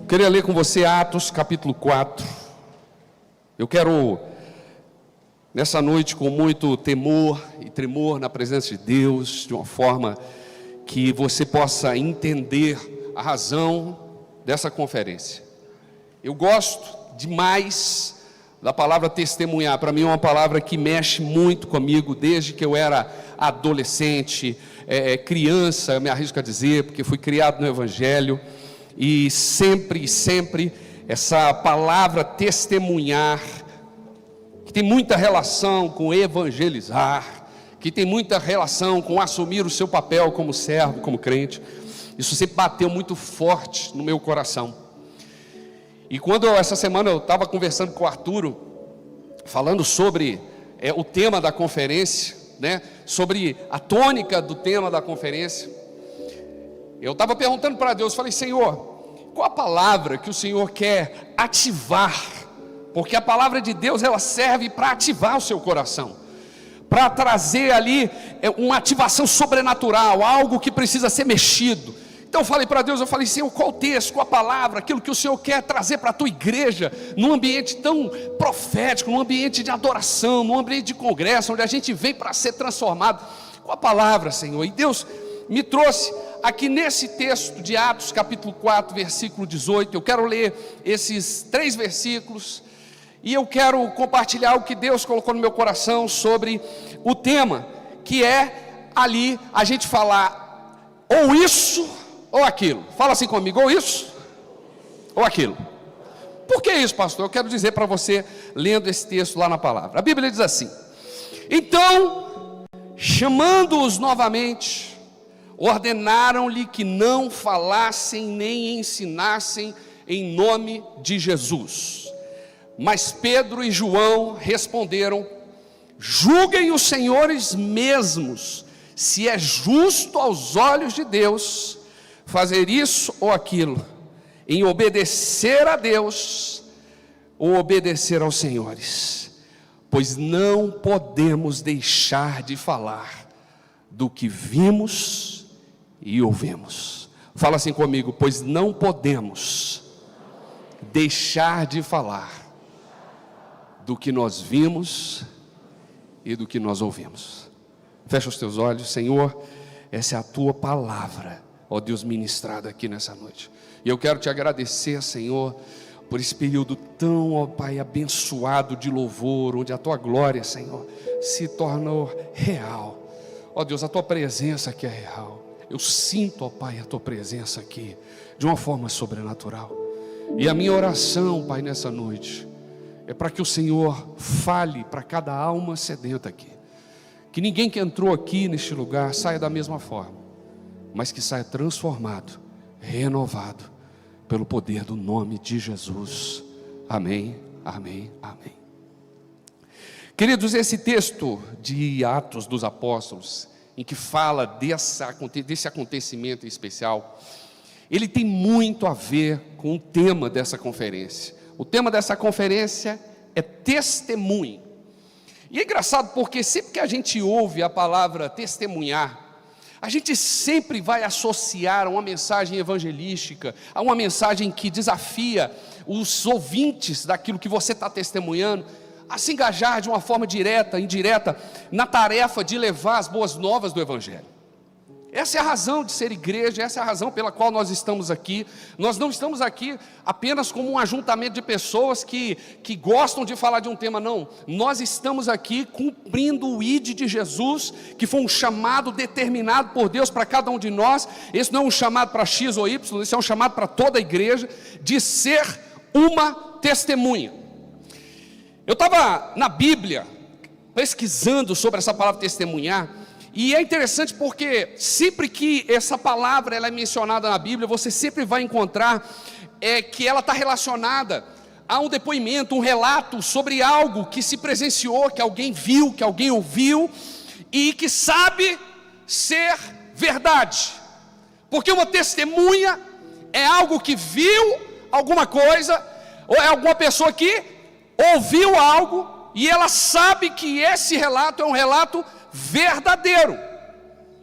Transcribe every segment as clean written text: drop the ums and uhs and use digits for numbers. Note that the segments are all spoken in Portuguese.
Eu queria ler com você Atos capítulo 4. Eu quero, nessa noite, com muito temor e tremor na presença de Deus, de uma forma que você possa entender a razão dessa conferência. Eu gosto demais da palavra testemunhar. Para mim é uma palavra que mexe muito comigo desde que eu era adolescente, criança, eu me arrisco a dizer, porque fui criado no Evangelho. E sempre essa palavra testemunhar, que tem muita relação com evangelizar, que tem muita relação com assumir o seu papel como servo, como crente, isso sempre bateu muito forte no meu coração. E quando essa semana eu estava conversando com o Arturo, falando sobre o tema da conferência, né, sobre a tônica do tema da conferência, eu estava perguntando para Deus, falei: Senhor, qual a palavra que o Senhor quer ativar? Porque a palavra de Deus, ela serve para ativar o seu coração, para trazer ali uma ativação sobrenatural, algo que precisa ser mexido. Então eu falei para Deus, Senhor, qual o texto, qual a palavra, aquilo que o Senhor quer trazer para a tua igreja, num ambiente tão profético, num ambiente de adoração, num ambiente de congresso, onde a gente vem para ser transformado. Qual a palavra, Senhor? E Deus me trouxe aqui nesse texto de Atos capítulo 4, versículo 18, eu quero ler esses 3 versículos, e eu quero compartilhar o que Deus colocou no meu coração sobre o tema, que é ali a gente falar ou isso ou aquilo. Fala assim comigo: ou isso ou aquilo. Por que isso, pastor? Eu quero dizer para você, lendo esse texto lá na palavra. A Bíblia diz assim: então, chamando-os novamente, ordenaram-lhe que não falassem nem ensinassem em nome de Jesus. Mas Pedro e João responderam: julguem os senhores mesmos, se é justo aos olhos de Deus fazer isso ou aquilo, em obedecer a Deus ou obedecer aos senhores, pois não podemos deixar de falar do que vimos e ouvimos. Fala assim comigo: pois não podemos deixar de falar do que nós vimos e do que nós ouvimos. Fecha os teus olhos. Senhor, essa é a tua palavra, ó Deus, ministrada aqui nessa noite. E eu quero te agradecer, Senhor, por esse período tão, ó Pai, abençoado de louvor, onde a tua glória, Senhor, se tornou real. Ó Deus, a tua presença aqui é real. Eu sinto, ó Pai, a tua presença aqui de uma forma sobrenatural. E a minha oração, Pai, nessa noite é para que o Senhor fale para cada alma sedenta aqui. Que ninguém que entrou aqui neste lugar saia da mesma forma, mas que saia transformado, renovado pelo poder do nome de Jesus. Amém, amém, amém. Queridos, esse texto de Atos dos Apóstolos, em que fala desse acontecimento especial, ele tem muito a ver com o tema dessa conferência. O tema dessa conferência é testemunho. E é engraçado porque sempre que a gente ouve a palavra testemunhar, a gente sempre vai associar a uma mensagem evangelística, a uma mensagem que desafia os ouvintes daquilo que você está testemunhando, a se engajar de uma forma direta, indireta, na tarefa de levar as boas novas do Evangelho. Essa é a razão de ser igreja, essa é a razão pela qual nós estamos aqui. Nós não estamos aqui apenas como um ajuntamento de pessoas que gostam de falar de um tema, não. Nós estamos aqui cumprindo o ID de Jesus, que foi um chamado determinado por Deus para cada um de nós. Esse não é um chamado para X ou Y, esse é um chamado para toda a igreja, de ser uma testemunha. Eu estava na Bíblia, pesquisando sobre essa palavra testemunhar, e é interessante porque sempre que essa palavra ela é mencionada na Bíblia, você sempre vai encontrar que ela está relacionada a um depoimento, um relato sobre algo que se presenciou, que alguém viu, que alguém ouviu, e que sabe ser verdade. Porque uma testemunha é algo que viu alguma coisa, ou é alguma pessoa que ouviu algo, e ela sabe que esse relato é um relato verdadeiro.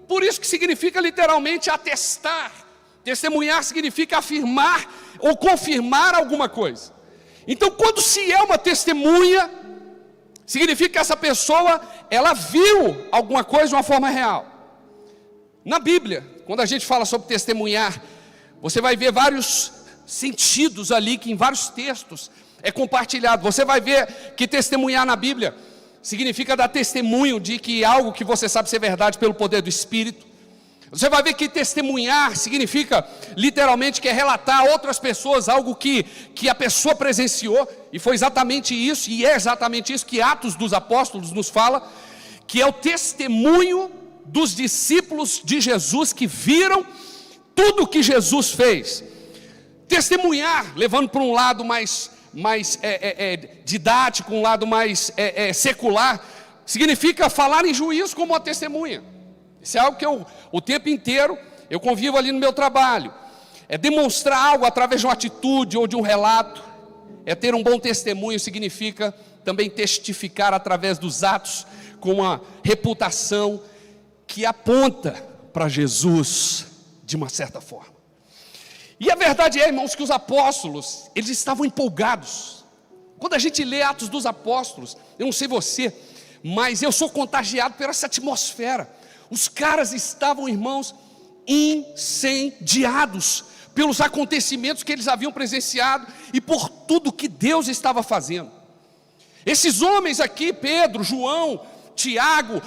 Por isso que significa literalmente atestar, Testemunhar significa afirmar ou confirmar alguma coisa. Então, quando se é uma testemunha, significa que essa pessoa, ela viu alguma coisa de uma forma real. Na Bíblia, quando a gente fala sobre testemunhar, você vai ver vários sentidos ali, que em vários textos é compartilhado. Você vai ver que testemunhar na Bíblia significa dar testemunho de que algo que você sabe ser verdade pelo poder do Espírito. Você vai ver que testemunhar significa, literalmente, que é relatar a outras pessoas algo que a pessoa presenciou, e foi exatamente isso, e é exatamente isso que Atos dos Apóstolos nos fala, que é o testemunho dos discípulos de Jesus que viram tudo o que Jesus fez. Testemunhar, levando para um lado mais didático, um lado mais secular, significa falar em juízo como uma testemunha. Isso é algo que o tempo inteiro eu convivo ali no meu trabalho. É demonstrar algo através de uma atitude ou de um relato. É ter um bom testemunho, significa também testificar através dos atos, com uma reputação que aponta para Jesus de uma certa forma. E a verdade é, irmãos, que os apóstolos, eles estavam empolgados. Quando a gente lê Atos dos Apóstolos, eu não sei você, mas eu sou contagiado por essa atmosfera. Os caras estavam, irmãos, incendiados pelos acontecimentos que eles haviam presenciado e por tudo que Deus estava fazendo. Esses homens aqui, Pedro, João, Tiago,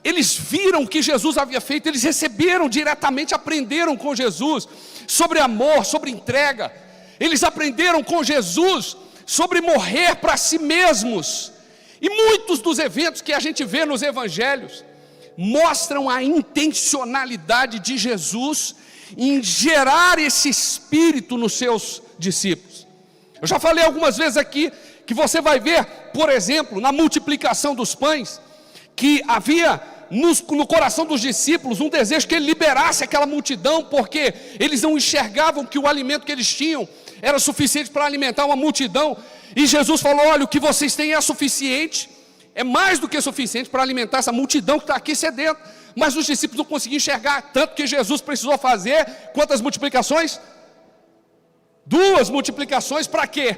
eles viram o que Jesus havia feito, eles receberam diretamente, aprenderam com Jesus sobre amor, sobre entrega. Eles aprenderam com Jesus sobre morrer para si mesmos. E muitos dos eventos que a gente vê nos evangelhos mostram a intencionalidade de Jesus em gerar esse espírito nos seus discípulos. Eu já falei algumas vezes aqui que você vai ver, por exemplo, na multiplicação dos pães, que havia no coração dos discípulos um desejo que ele liberasse aquela multidão, porque eles não enxergavam que o alimento que eles tinham era suficiente para alimentar uma multidão. E Jesus falou: olha, o que vocês têm é suficiente, é mais do que suficiente para alimentar essa multidão que está aqui sedenta. Mas os discípulos não conseguiam enxergar, tanto que Jesus precisou fazer quantas multiplicações? 2 multiplicações. Para quê?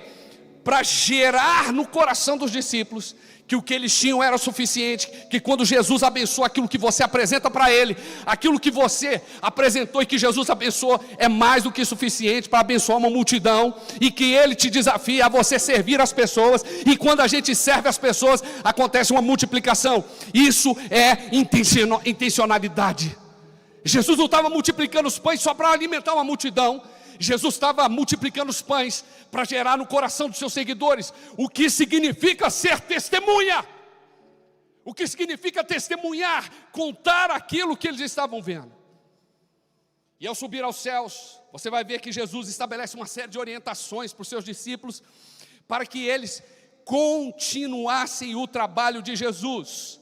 Para gerar no coração dos discípulos que o que eles tinham era suficiente, que quando Jesus abençoa aquilo que você apresenta para ele, aquilo que você apresentou e que Jesus abençoou, é mais do que suficiente para abençoar uma multidão, e que ele te desafia a você servir as pessoas, e quando a gente serve as pessoas, acontece uma multiplicação. Isso é intencionalidade. Jesus não estava multiplicando os pães só para alimentar uma multidão. Jesus estava multiplicando os pães para gerar no coração dos seus seguidores o que significa ser testemunha, o que significa testemunhar, contar aquilo que eles estavam vendo. E ao subir aos céus, você vai ver que Jesus estabelece uma série de orientações para os seus discípulos, para que eles continuassem o trabalho de Jesus.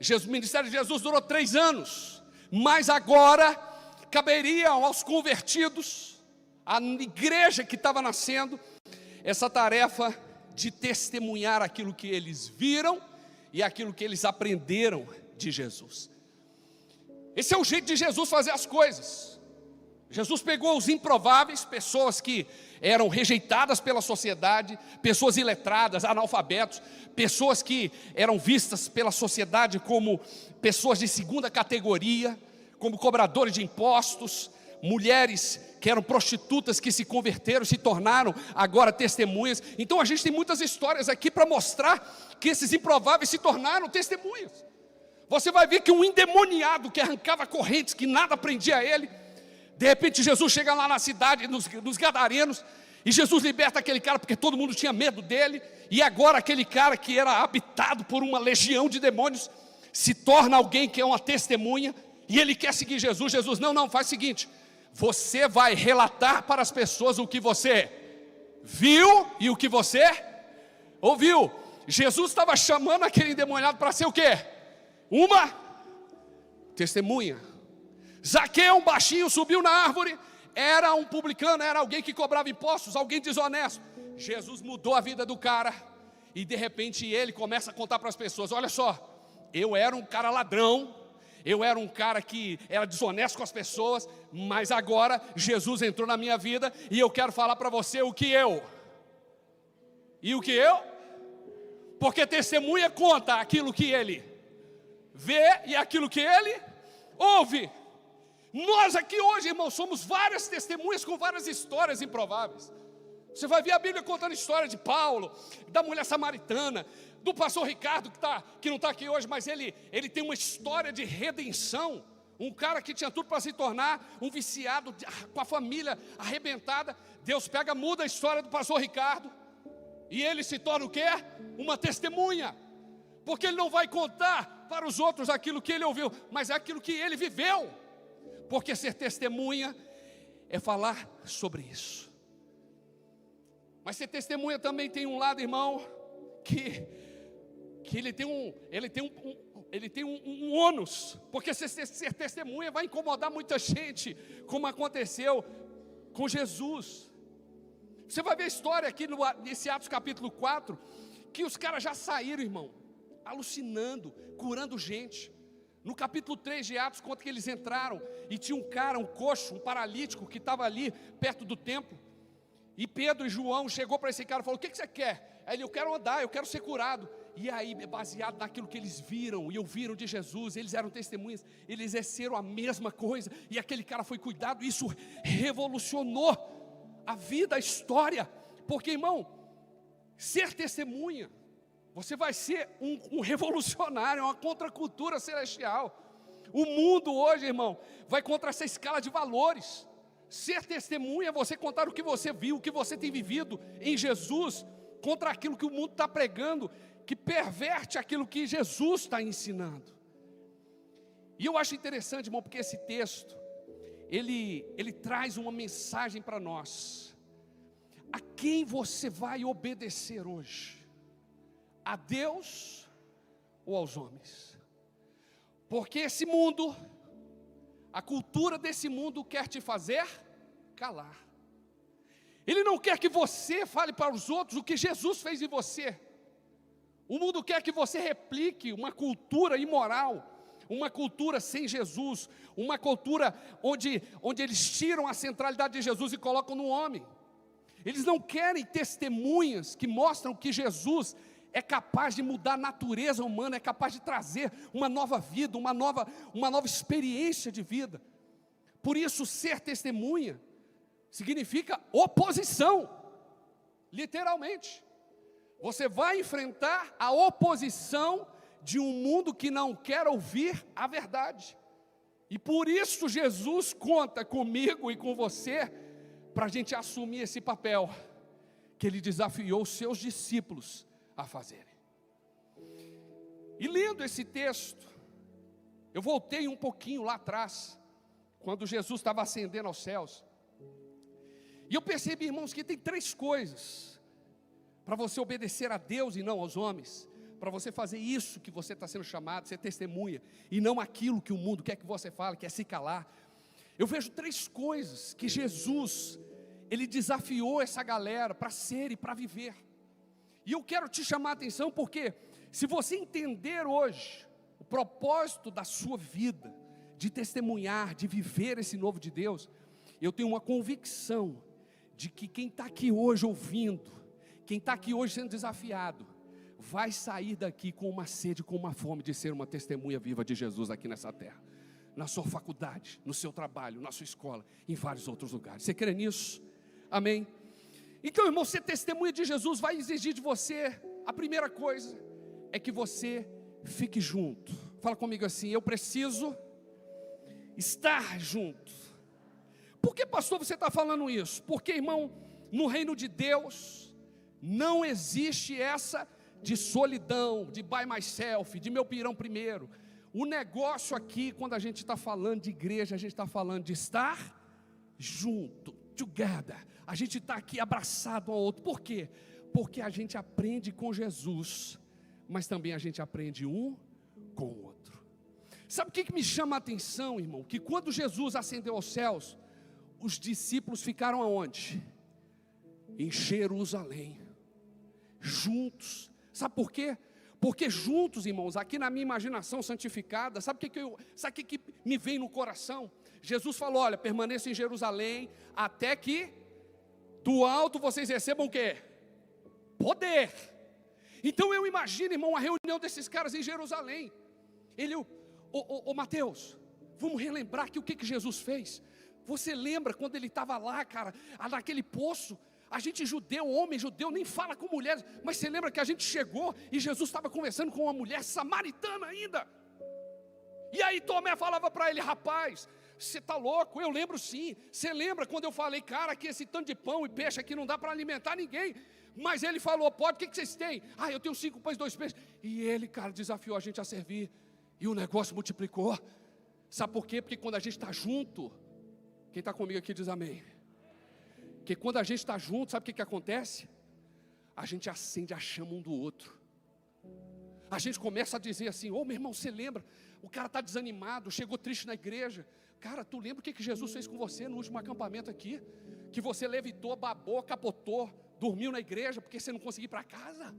O ministério de Jesus durou 3 anos, mas agora caberia aos convertidos, a igreja que estava nascendo, essa tarefa de testemunhar aquilo que eles viram e aquilo que eles aprenderam de Jesus. Esse é o jeito de Jesus fazer as coisas. Jesus pegou os improváveis, pessoas que eram rejeitadas pela sociedade, pessoas iletradas, analfabetos, pessoas que eram vistas pela sociedade como pessoas de segunda categoria, como cobradores de impostos, mulheres que eram prostitutas, que se converteram, se tornaram agora testemunhas. Então a gente tem muitas histórias aqui para mostrar que esses improváveis se tornaram testemunhas. Você vai ver que um endemoniado que arrancava correntes, que nada prendia a ele, de repente Jesus chega lá na cidade, nos Gadarenos, e Jesus liberta aquele cara, porque todo mundo tinha medo dele, e agora aquele cara que era habitado por uma legião de demônios, se torna alguém que é uma testemunha, e ele quer seguir Jesus. Jesus, não, faz o seguinte, você vai relatar para as pessoas o que você viu e o que você ouviu. Jesus estava chamando aquele endemoniado para ser o quê? Uma testemunha. Zaqueu, um baixinho, subiu na árvore, era um publicano, era alguém que cobrava impostos, alguém desonesto. Jesus mudou a vida do cara, e de repente ele começa a contar para as pessoas: olha só, eu era um cara ladrão, Eu era um cara que era desonesto com as pessoas, mas agora Jesus entrou na minha vida e eu quero falar para você o que eu. E o que eu? Porque testemunha conta aquilo que ele vê e aquilo que ele ouve. Nós aqui hoje, irmãos, somos várias testemunhas com várias histórias improváveis. Você vai ver a Bíblia contando a história de Paulo, da mulher samaritana, do pastor Ricardo, que não está aqui hoje, mas ele tem uma história de redenção. Um cara que tinha tudo para se tornar um viciado, com a família arrebentada. Deus pega, muda a história do pastor Ricardo, e ele se torna o quê? Uma testemunha. Porque ele não vai contar para os outros aquilo que ele ouviu, mas é aquilo que ele viveu. Porque ser testemunha é falar sobre isso. Mas ser testemunha também tem um lado, irmão, que ele tem um ônus. Porque ser testemunha vai incomodar muita gente, como aconteceu com Jesus. Você vai ver a história aqui nesse Atos capítulo 4, que os caras já saíram, irmão, alucinando, curando gente. No capítulo 3 de Atos, conta que eles entraram e tinha um cara, um coxo, um paralítico que estava ali perto do templo. E Pedro e João chegou para esse cara e falou: o que você quer? Aí ele: eu quero andar, eu quero ser curado. E aí, baseado naquilo que eles viram e ouviram de Jesus, eles eram testemunhas, eles exerceram a mesma coisa, e aquele cara foi cuidado. Isso revolucionou a vida, a história. Porque, irmão, ser testemunha, você vai ser um revolucionário, uma contracultura celestial. O mundo hoje, irmão, vai contra essa escala de valores. Ser testemunha é você contar o que você viu, o que você tem vivido em Jesus, contra aquilo que o mundo está pregando, que perverte aquilo que Jesus está ensinando. E eu acho interessante, irmão, porque esse texto, ele traz uma mensagem para nós. A quem você vai obedecer hoje? A Deus ou aos homens? Porque esse mundo, a cultura desse mundo quer te fazer calar. Ele não quer que você fale para os outros o que Jesus fez em você. O mundo quer que você replique uma cultura imoral, uma cultura sem Jesus, uma cultura onde eles tiram a centralidade de Jesus e colocam no homem. Eles não querem testemunhas que mostram que Jesus é capaz de mudar a natureza humana, é capaz de trazer uma nova vida, uma nova experiência de vida. Por isso, ser testemunha significa oposição, literalmente. Você vai enfrentar a oposição de um mundo que não quer ouvir a verdade. E por isso Jesus conta comigo e com você, para a gente assumir esse papel que Ele desafiou os seus discípulos a fazerem. E lendo esse texto, eu voltei um pouquinho lá atrás, quando Jesus estava ascendendo aos céus, e eu percebi, irmãos, que tem 3 coisas para você obedecer a Deus e não aos homens, para você fazer isso que você está sendo chamado, ser testemunha, e não aquilo que o mundo quer que você fale, quer se calar. Eu vejo 3 coisas que Jesus, Ele desafiou essa galera para ser e para viver. E eu quero te chamar a atenção, porque se você entender hoje o propósito da sua vida, de testemunhar, de viver esse novo de Deus, eu tenho uma convicção de que quem está aqui hoje ouvindo, quem está aqui hoje sendo desafiado, vai sair daqui com uma sede, com uma fome de ser uma testemunha viva de Jesus aqui nessa terra, na sua faculdade, no seu trabalho, na sua escola, em vários outros lugares. Você crê nisso? Amém? Então, irmão, ser testemunha de Jesus vai exigir de você, a primeira coisa é que você fique junto. Fala comigo assim: eu preciso estar junto. Por que, pastor, você está falando isso? Porque, irmão, no reino de Deus não existe essa de solidão, de by myself, de meu pirão primeiro. O negócio aqui, quando a gente está falando de igreja, a gente está falando de estar junto, together. A gente está aqui abraçado um ao outro. Por quê? Porque a gente aprende com Jesus, mas também a gente aprende um com o outro. Sabe o que me chama a atenção, irmão? Que quando Jesus ascendeu aos céus, os discípulos ficaram aonde? Em Jerusalém, juntos. Sabe por quê? Porque juntos, irmãos, aqui na minha imaginação santificada, sabe o que me vem no coração? Jesus falou, olha, permaneça em Jerusalém, até que do alto vocês recebam o quê? Poder. Então eu imagino, irmão, a reunião desses caras em Jerusalém. Mateus, vamos relembrar aqui o que Jesus fez. Você lembra quando ele estava lá, cara, naquele poço? A gente judeu, homem judeu, nem fala com mulheres. Mas você lembra que a gente chegou e Jesus estava conversando com uma mulher samaritana ainda. E aí Tomé falava para ele, rapaz, você está louco? Eu lembro sim. Você lembra quando eu falei, cara, que esse tanto de pão e peixe aqui não dá para alimentar ninguém? Mas ele falou, pode, o que vocês têm? Ah, eu tenho 5 pães e 2 peixes. E ele, cara, desafiou a gente a servir. E o negócio multiplicou. Sabe por quê? Porque quando a gente está junto, quem está comigo aqui diz amém. Porque quando a gente está junto, sabe o que acontece? A gente acende a chama um do outro. A gente começa a dizer assim, meu irmão, você lembra? O cara está desanimado, chegou triste na igreja. Cara, tu lembra o que Jesus fez com você no último acampamento aqui? Que você levitou, babou, capotou, dormiu na igreja porque você não conseguiu ir para casa?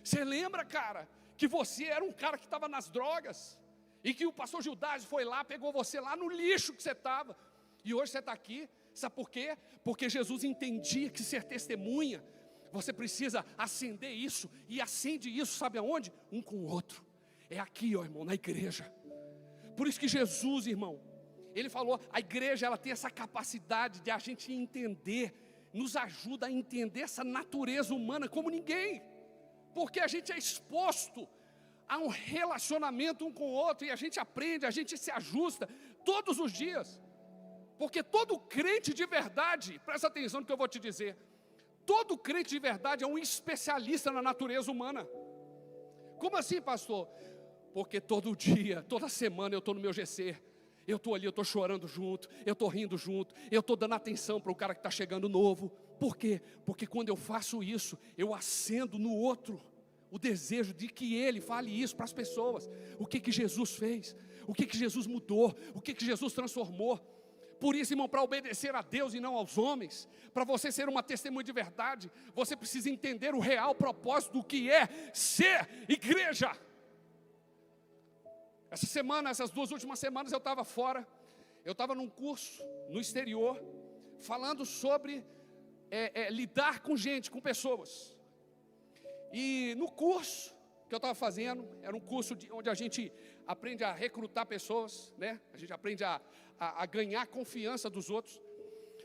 Você lembra, cara, que você era um cara que estava nas drogas e que o pastor Gildásio foi lá, pegou você lá no lixo que você estava, e hoje você está aqui? Sabe por quê? Porque Jesus entendia que ser testemunha, você precisa acender isso, e acende isso, sabe aonde? Um com o outro. É aqui, ó irmão, na igreja. Por isso que Jesus, irmão, ele falou, a igreja ela tem essa capacidade de a gente entender, nos ajuda a entender essa natureza humana como ninguém. Porque a gente é exposto a um relacionamento um com o outro, e a gente aprende, a gente se ajusta todos os dias. Porque todo crente de verdade, presta atenção no que eu vou te dizer, todo crente de verdade é um especialista na natureza humana. Como assim, pastor? Porque todo dia, toda semana eu estou no meu GC, eu estou ali, eu estou chorando junto, eu estou rindo junto, eu estou dando atenção para o cara que está chegando novo. Por quê? Porque quando eu faço isso, eu acendo no outro o desejo de que ele fale isso para as pessoas. O que Jesus fez, o que Jesus mudou, o que Jesus transformou. Por isso, irmão, para obedecer a Deus e não aos homens, para você ser uma testemunha de verdade, você precisa entender o real propósito do que é ser igreja. Essa semana, essas 2 últimas semanas eu estava fora, eu estava num curso no exterior, falando sobre lidar com gente, com pessoas. E no curso que eu estava fazendo, era um curso onde a gente aprende a recrutar pessoas, né? A gente aprende a ganhar confiança dos outros.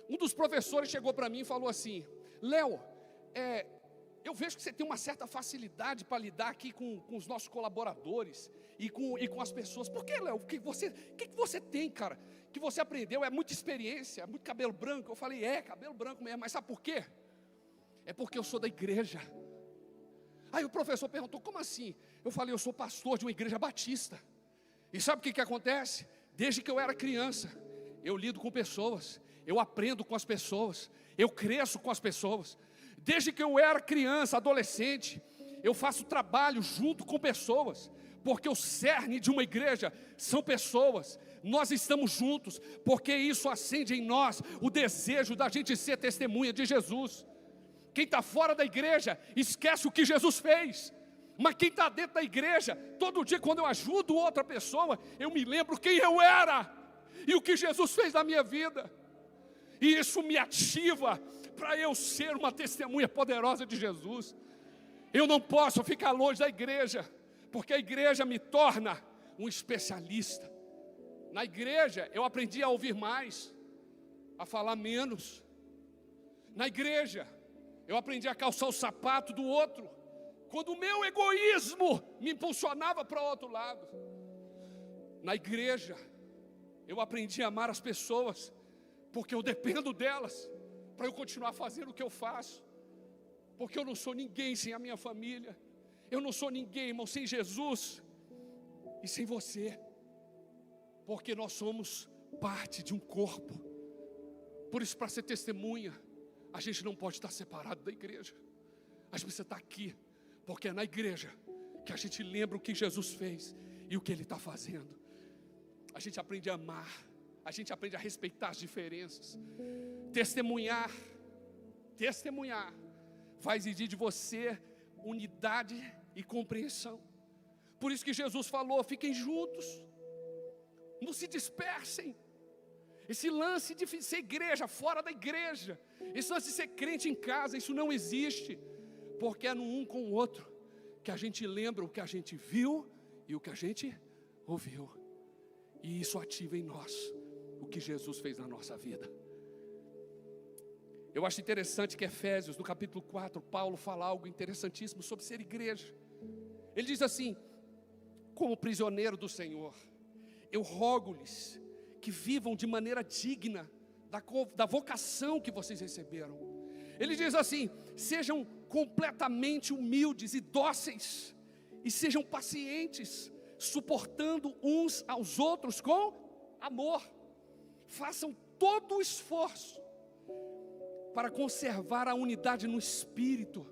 Um dos professores chegou para mim e falou assim, Léo, eu vejo que você tem uma certa facilidade para lidar aqui com os nossos colaboradores e com as pessoas. Por que, Léo? O que você tem, cara? Que você aprendeu, é muita experiência, é muito cabelo branco. Eu falei, cabelo branco mesmo, mas sabe por quê? É porque eu sou da igreja. Aí o professor perguntou, como assim? Eu falei, eu sou pastor de uma igreja batista. E sabe o que acontece? Desde que eu era criança, eu lido com pessoas, eu aprendo com as pessoas, eu cresço com as pessoas. Desde que eu era criança, adolescente, eu faço trabalho junto com pessoas, porque o cerne de uma igreja são pessoas. Nós estamos juntos, porque isso acende em nós o desejo da gente ser testemunha de Jesus. Quem está fora da igreja, esquece o que Jesus fez. Mas quem está dentro da igreja, todo dia quando eu ajudo outra pessoa, eu me lembro quem eu era, e o que Jesus fez na minha vida. E isso me ativa para eu ser uma testemunha poderosa de Jesus. Eu não posso ficar longe da igreja, porque a igreja me torna um especialista. Na igreja eu aprendi a ouvir mais, a falar menos. Na igreja eu aprendi a calçar o sapato do outro, quando o meu egoísmo me impulsionava para o outro lado. Na igreja eu aprendi a amar as pessoas, porque eu dependo delas para eu continuar fazendo o que eu faço. Porque eu não sou ninguém sem a minha família. Eu não sou ninguém, irmão, sem Jesus e sem você. Porque nós somos parte de um corpo. Por isso, para ser testemunha, a gente não pode estar separado da igreja. A gente precisa estar aqui, porque é na igreja que a gente lembra o que Jesus fez e o que Ele está fazendo. A gente aprende a amar, a gente aprende a respeitar as diferenças. Testemunhar vai exigir de você unidade e compreensão. Por isso que Jesus falou: fiquem juntos, não se dispersem. Esse lance de ser igreja fora da igreja, esse lance de ser crente em casa, isso não existe, porque é no um com o outro que a gente lembra o que a gente viu e o que a gente ouviu, e isso ativa em nós o que Jesus fez na nossa vida. Eu acho interessante que Efésios, no capítulo 4, Paulo fala algo interessantíssimo sobre ser igreja. Ele diz assim: como prisioneiro do Senhor, eu rogo-lhes que vivam de maneira digna da vocação que vocês receberam. Ele diz assim: sejam completamente humildes e dóceis, e sejam pacientes, suportando uns aos outros com amor. Façam todo o esforço para conservar a unidade no Espírito,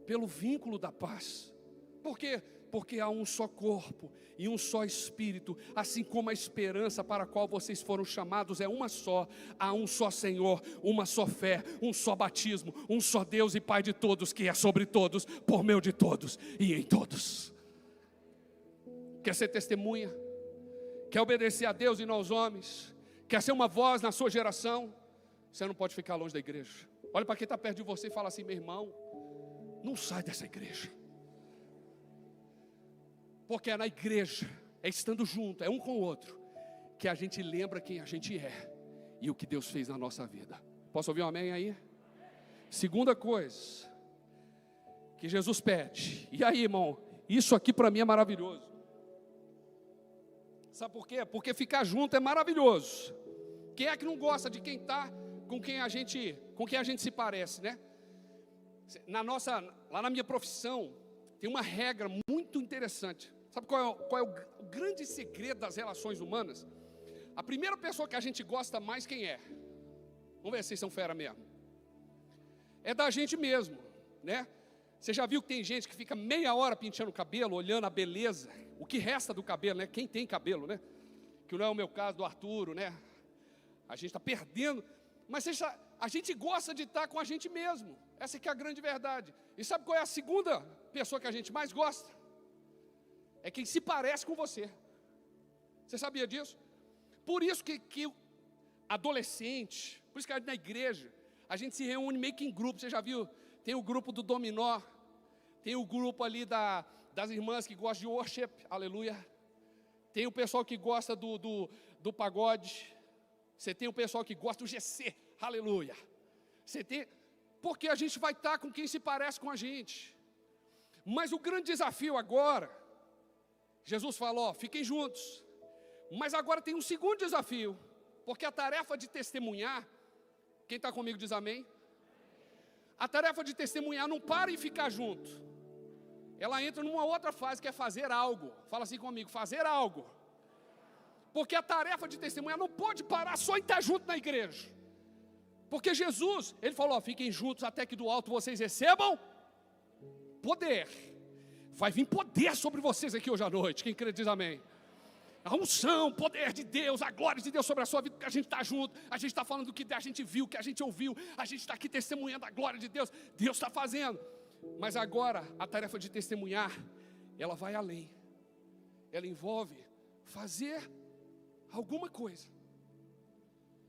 pelo vínculo da paz. Por quê? Porque há um só corpo e um só Espírito, assim como a esperança para a qual vocês foram chamados é uma só. Há um só Senhor, uma só fé, um só batismo, um só Deus e Pai de todos, que é sobre todos, por meio de todos e em todos. Quer ser testemunha? Quer obedecer a Deus e não aos homens? Quer ser uma voz na sua geração? Você não pode ficar longe da igreja. Olha para quem está perto de você e fala assim: meu irmão, não sai dessa igreja. Porque é na igreja, é estando junto, é um com o outro, que a gente lembra quem a gente é e o que Deus fez na nossa vida. Posso ouvir um amém aí? Segunda coisa que Jesus pede. E aí, irmão, isso aqui para mim é maravilhoso. Sabe por quê? Porque ficar junto é maravilhoso. Quem é que não gosta de quem está com quem a gente se parece, né? Lá na minha profissão, tem uma regra muito interessante. Sabe qual é o grande segredo das relações humanas? A primeira pessoa que a gente gosta mais, quem é? Vamos ver se vocês são fera mesmo. É da gente mesmo, né? Você já viu que tem gente que fica meia hora pintando o cabelo, olhando a beleza, o que resta do cabelo, né? Quem tem cabelo, né? Que não é o meu caso, do Arturo, né? A gente está perdendo, mas a gente gosta de estar com a gente mesmo. Essa que é a grande verdade. E sabe qual é a segunda pessoa que a gente mais gosta? É quem se parece com você. Você sabia disso? Por isso que adolescente, por isso que na igreja, a gente se reúne meio que em grupo. Você já viu? Tem o grupo do dominó, tem o grupo ali das irmãs que gostam de worship, aleluia. Tem o pessoal que gosta do pagode. Você tem o pessoal que gosta do GC, aleluia. Porque a gente vai estar com quem se parece com a gente. Mas o grande desafio agora, Jesus falou: fiquem juntos. Mas agora tem um segundo desafio, porque a tarefa de testemunhar, quem está comigo diz amém? A tarefa de testemunhar não para em ficar junto. Ela entra numa outra fase, que é fazer algo. Fala assim comigo: fazer algo. Porque a tarefa de testemunhar não pode parar só em estar junto na igreja. Porque Jesus, Ele falou: fiquem juntos até que do alto vocês recebam poder. Vai vir poder sobre vocês aqui hoje à noite. Quem crê diz amém. A unção, poder de Deus, a glória de Deus sobre a sua vida, porque a gente está junto, a gente está falando do que a gente viu, o que a gente ouviu, a gente está aqui testemunhando a glória de Deus, Deus está fazendo. Mas agora, a tarefa de testemunhar, ela vai além. Ela envolve fazer alguma coisa.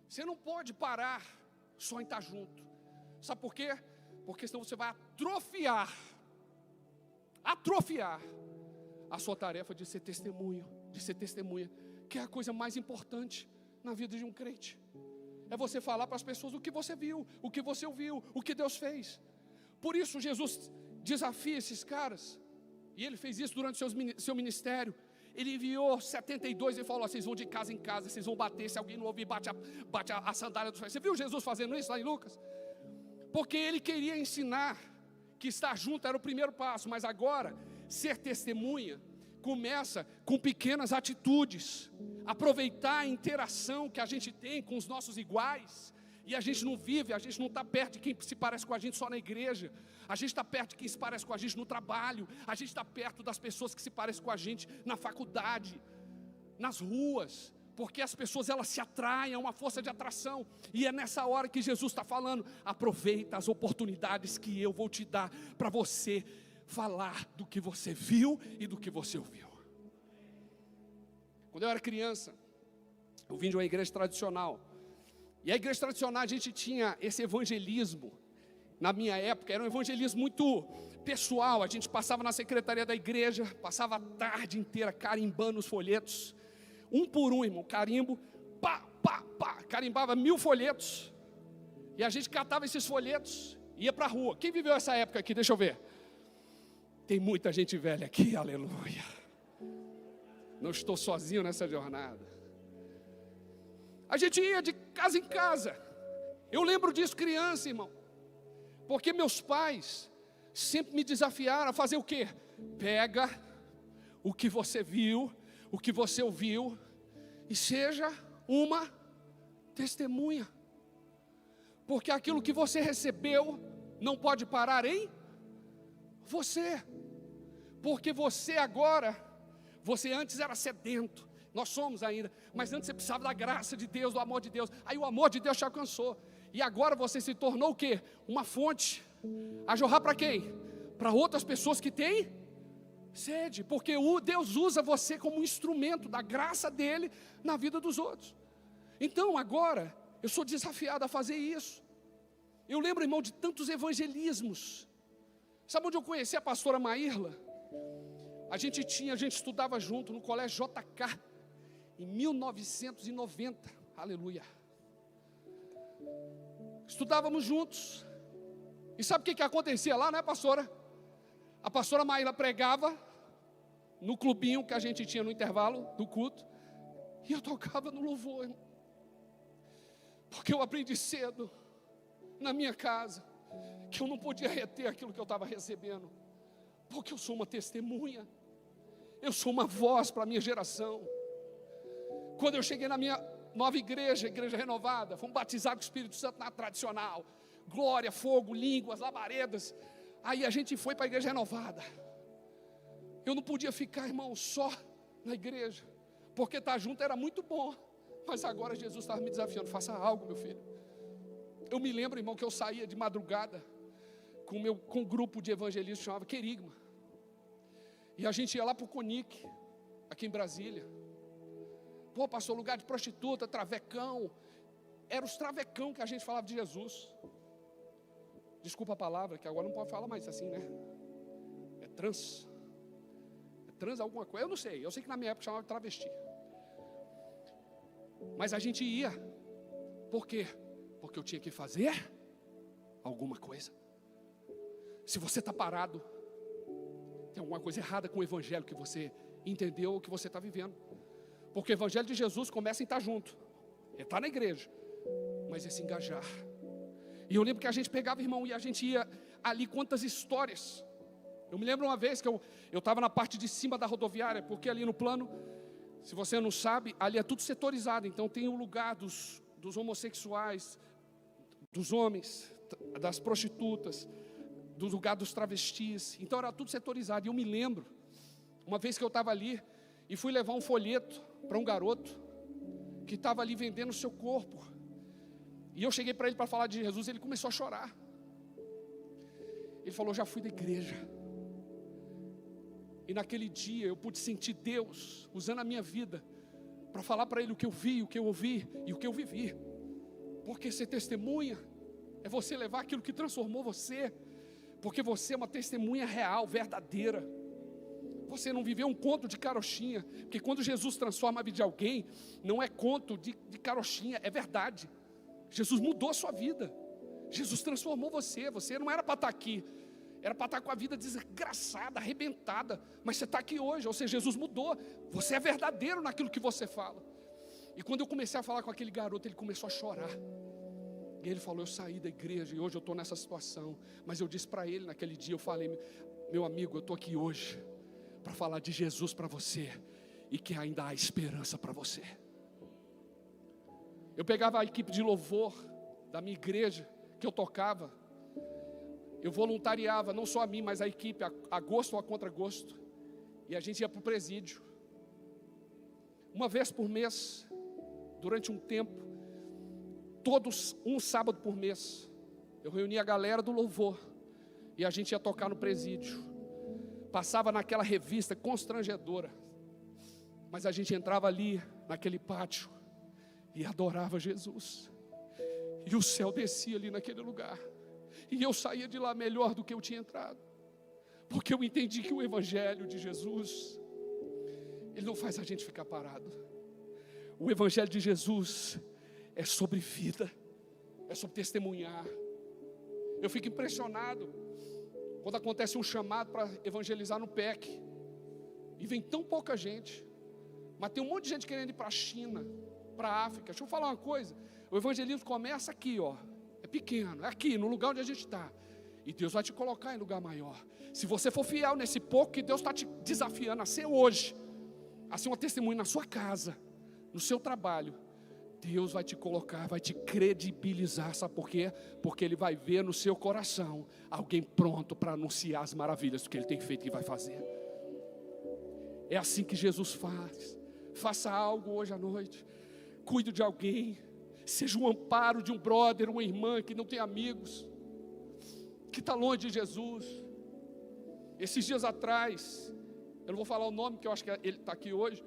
Você não pode parar só em estar junto. Sabe por quê? Porque senão você vai atrofiar a sua tarefa de ser testemunha, que é a coisa mais importante na vida de um crente. É você falar para as pessoas o que você viu, o que você ouviu, o que Deus fez. Por isso Jesus desafia esses caras, e Ele fez isso durante seu ministério. Ele enviou 72 e falou: vocês vão de casa em casa, vocês vão bater, se alguém não ouvir, bate a sandália dos pés. Você viu Jesus fazendo isso lá em Lucas? Porque Ele queria ensinar que estar junto era o primeiro passo, mas agora, ser testemunha começa com pequenas atitudes. Aproveitar a interação que a gente tem com os nossos iguais. E a gente não vive, a gente não está perto de quem se parece com a gente só na igreja. A gente está perto de quem se parece com a gente no trabalho. A gente está perto das pessoas que se parecem com a gente na faculdade, nas ruas. Porque as pessoas, elas se atraem, é uma força de atração. E é nessa hora que Jesus está falando: aproveita as oportunidades que eu vou te dar para você falar do que você viu e do que você ouviu. Quando eu era criança, eu vim de uma igreja tradicional. E a igreja tradicional, a gente tinha esse evangelismo. Na minha época, era um evangelismo muito pessoal. A gente passava na secretaria da igreja, passava a tarde inteira carimbando os folhetos. Um por um, irmão, carimbo, pá, pá, pá. Carimbava 1000 folhetos. E a gente catava esses folhetos e ia para a rua. Quem viveu essa época aqui? Deixa eu ver. Tem muita gente velha aqui, aleluia. Não estou sozinho nessa jornada. A gente ia de casa em casa. Eu lembro disso criança, irmão. Porque meus pais sempre me desafiaram a fazer o quê? Pega o que você viu, o que você ouviu, e seja uma testemunha. Porque aquilo que você recebeu não pode parar em você. Porque você agora, você antes era sedento, nós somos ainda, mas antes você precisava da graça de Deus, do amor de Deus. Aí o amor de Deus te alcançou. E agora você se tornou o quê? Uma fonte. A jorrar para quem? Para outras pessoas que têm sede. Porque Deus usa você como um instrumento da graça dele na vida dos outros. Então agora, eu sou desafiado a fazer isso. Eu lembro, irmão, de tantos evangelismos. Sabe onde eu conheci a pastora Maírla? A gente estudava junto no colégio JK, em 1990, aleluia. Estudávamos juntos. E sabe o que acontecia lá, né, pastora? A pastora Maíla pregava no clubinho que a gente tinha no intervalo do culto, e eu tocava no louvor, irmão. Porque eu aprendi cedo, na minha casa, que eu não podia reter aquilo que eu estava recebendo, porque eu sou uma testemunha, eu sou uma voz para a minha geração. Quando eu cheguei na minha nova igreja, igreja renovada, fomos batizados com o Espírito Santo na tradicional, glória, fogo, línguas, labaredas. Aí a gente foi para a igreja renovada. Eu não podia ficar, irmão, só na igreja, porque estar junto era muito bom, mas agora Jesus estava me desafiando, faça algo, meu filho. Eu me lembro, irmão, que eu saía de madrugada com um grupo de evangelistas que chamava Querigma, e a gente ia lá para o Conic, aqui em Brasília. Pô, passou lugar de prostituta, travecão. Era os travecão que a gente falava de Jesus. Desculpa a palavra, que agora não pode falar mais assim, né? É trans. É trans alguma coisa, eu não sei. Eu sei que na minha época chamava de travesti. Mas a gente ia. Por quê? Porque eu tinha que fazer alguma coisa. Se você está parado, tem alguma coisa errada com o evangelho que você entendeu ou que você está vivendo. Porque o evangelho de Jesus começa em estar junto. É estar na igreja, mas é se engajar. E eu lembro que a gente pegava, irmão, e a gente ia ali, quantas histórias. Eu me lembro uma vez que eu estava na parte de cima da rodoviária, porque ali no plano, se você não sabe, ali é tudo setorizado. Então tem o lugar dos homossexuais, dos homens, das prostitutas, do lugar dos travestis. Então era tudo setorizado. E eu me lembro, uma vez que eu estava ali, e fui levar um folheto para um garoto que estava ali vendendo o seu corpo. E eu cheguei para ele para falar de Jesus, ele começou a chorar. Ele falou, já fui da igreja. E naquele dia eu pude sentir Deus usando a minha vida para falar para ele o que eu vi, o que eu ouvi e o que eu vivi. Porque ser testemunha é você levar aquilo que transformou você. Porque você é uma testemunha real, verdadeira. Você não viveu um conto de carochinha. Porque quando Jesus transforma a vida de alguém, não é conto de carochinha, é verdade. Jesus mudou a sua vida. Jesus transformou você. Você não era para estar aqui, era para estar com a vida desgraçada, arrebentada. Mas você está aqui hoje, ou seja, Jesus mudou. Você é verdadeiro naquilo que você fala. E quando eu comecei a falar com aquele garoto, ele começou a chorar. E ele falou, eu saí da igreja e hoje eu estou nessa situação. Mas eu disse para ele naquele dia, eu falei, meu amigo, eu estou aqui hoje para falar de Jesus para você, e que ainda há esperança para você. Eu pegava a equipe de louvor da minha igreja, que eu tocava, eu voluntariava, não só a mim, mas a equipe, a gosto ou a contragosto, e a gente ia para o presídio, uma vez por mês, durante um tempo, um sábado por mês, eu reunia a galera do louvor, e a gente ia tocar no presídio. passava naquela revista constrangedora, mas a gente entrava ali, naquele pátio, e adorava Jesus, e o céu descia ali naquele lugar, e eu saía de lá melhor do que eu tinha entrado, porque eu entendi que o Evangelho de Jesus, ele não faz a gente ficar parado. O Evangelho de Jesus é sobre vida, é sobre testemunhar. Eu fico impressionado quando acontece um chamado para evangelizar no PEC, e vem tão pouca gente, mas tem um monte de gente querendo ir para a China, para a África. Deixa eu falar uma coisa, o evangelismo começa aqui, ó, é pequeno, é aqui, no lugar onde a gente está, e Deus vai te colocar em lugar maior, se você for fiel nesse pouco que Deus está te desafiando a ser hoje, a ser uma testemunha na sua casa, no seu trabalho. Deus vai te colocar, vai te credibilizar, sabe por quê? Porque Ele vai ver no seu coração alguém pronto para anunciar as maravilhas do que Ele tem feito e vai fazer. É assim que Jesus faz. Faça algo hoje à noite, cuide de alguém, seja um amparo de um brother, uma irmã que não tem amigos, que está longe de Jesus. Esses dias atrás, eu não vou falar o nome, que eu acho que ele está aqui hoje,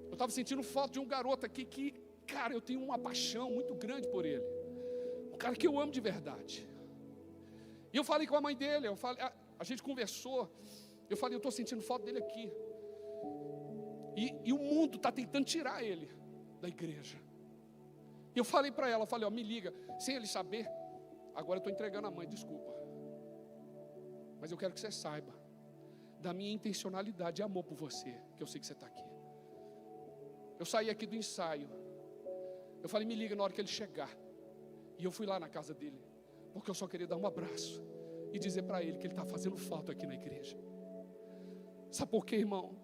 eu estava sentindo falta de um garoto aqui que, cara, eu tenho uma paixão muito grande por ele, um cara que eu amo de verdade. E eu falei com a mãe dele, a gente conversou, eu falei, eu estou sentindo falta dele aqui. E o mundo está tentando tirar ele da igreja. E eu falei para ela, ó, me liga, sem ele saber, agora eu estou entregando a mãe, desculpa. Mas eu quero que você saiba da minha intencionalidade e amor por você, que eu sei que você está aqui. Eu saí aqui do ensaio, eu falei, me liga na hora que ele chegar. E eu fui lá na casa dele, porque eu só queria dar um abraço e dizer para ele que ele está fazendo falta aqui na igreja. Sabe por quê, irmão?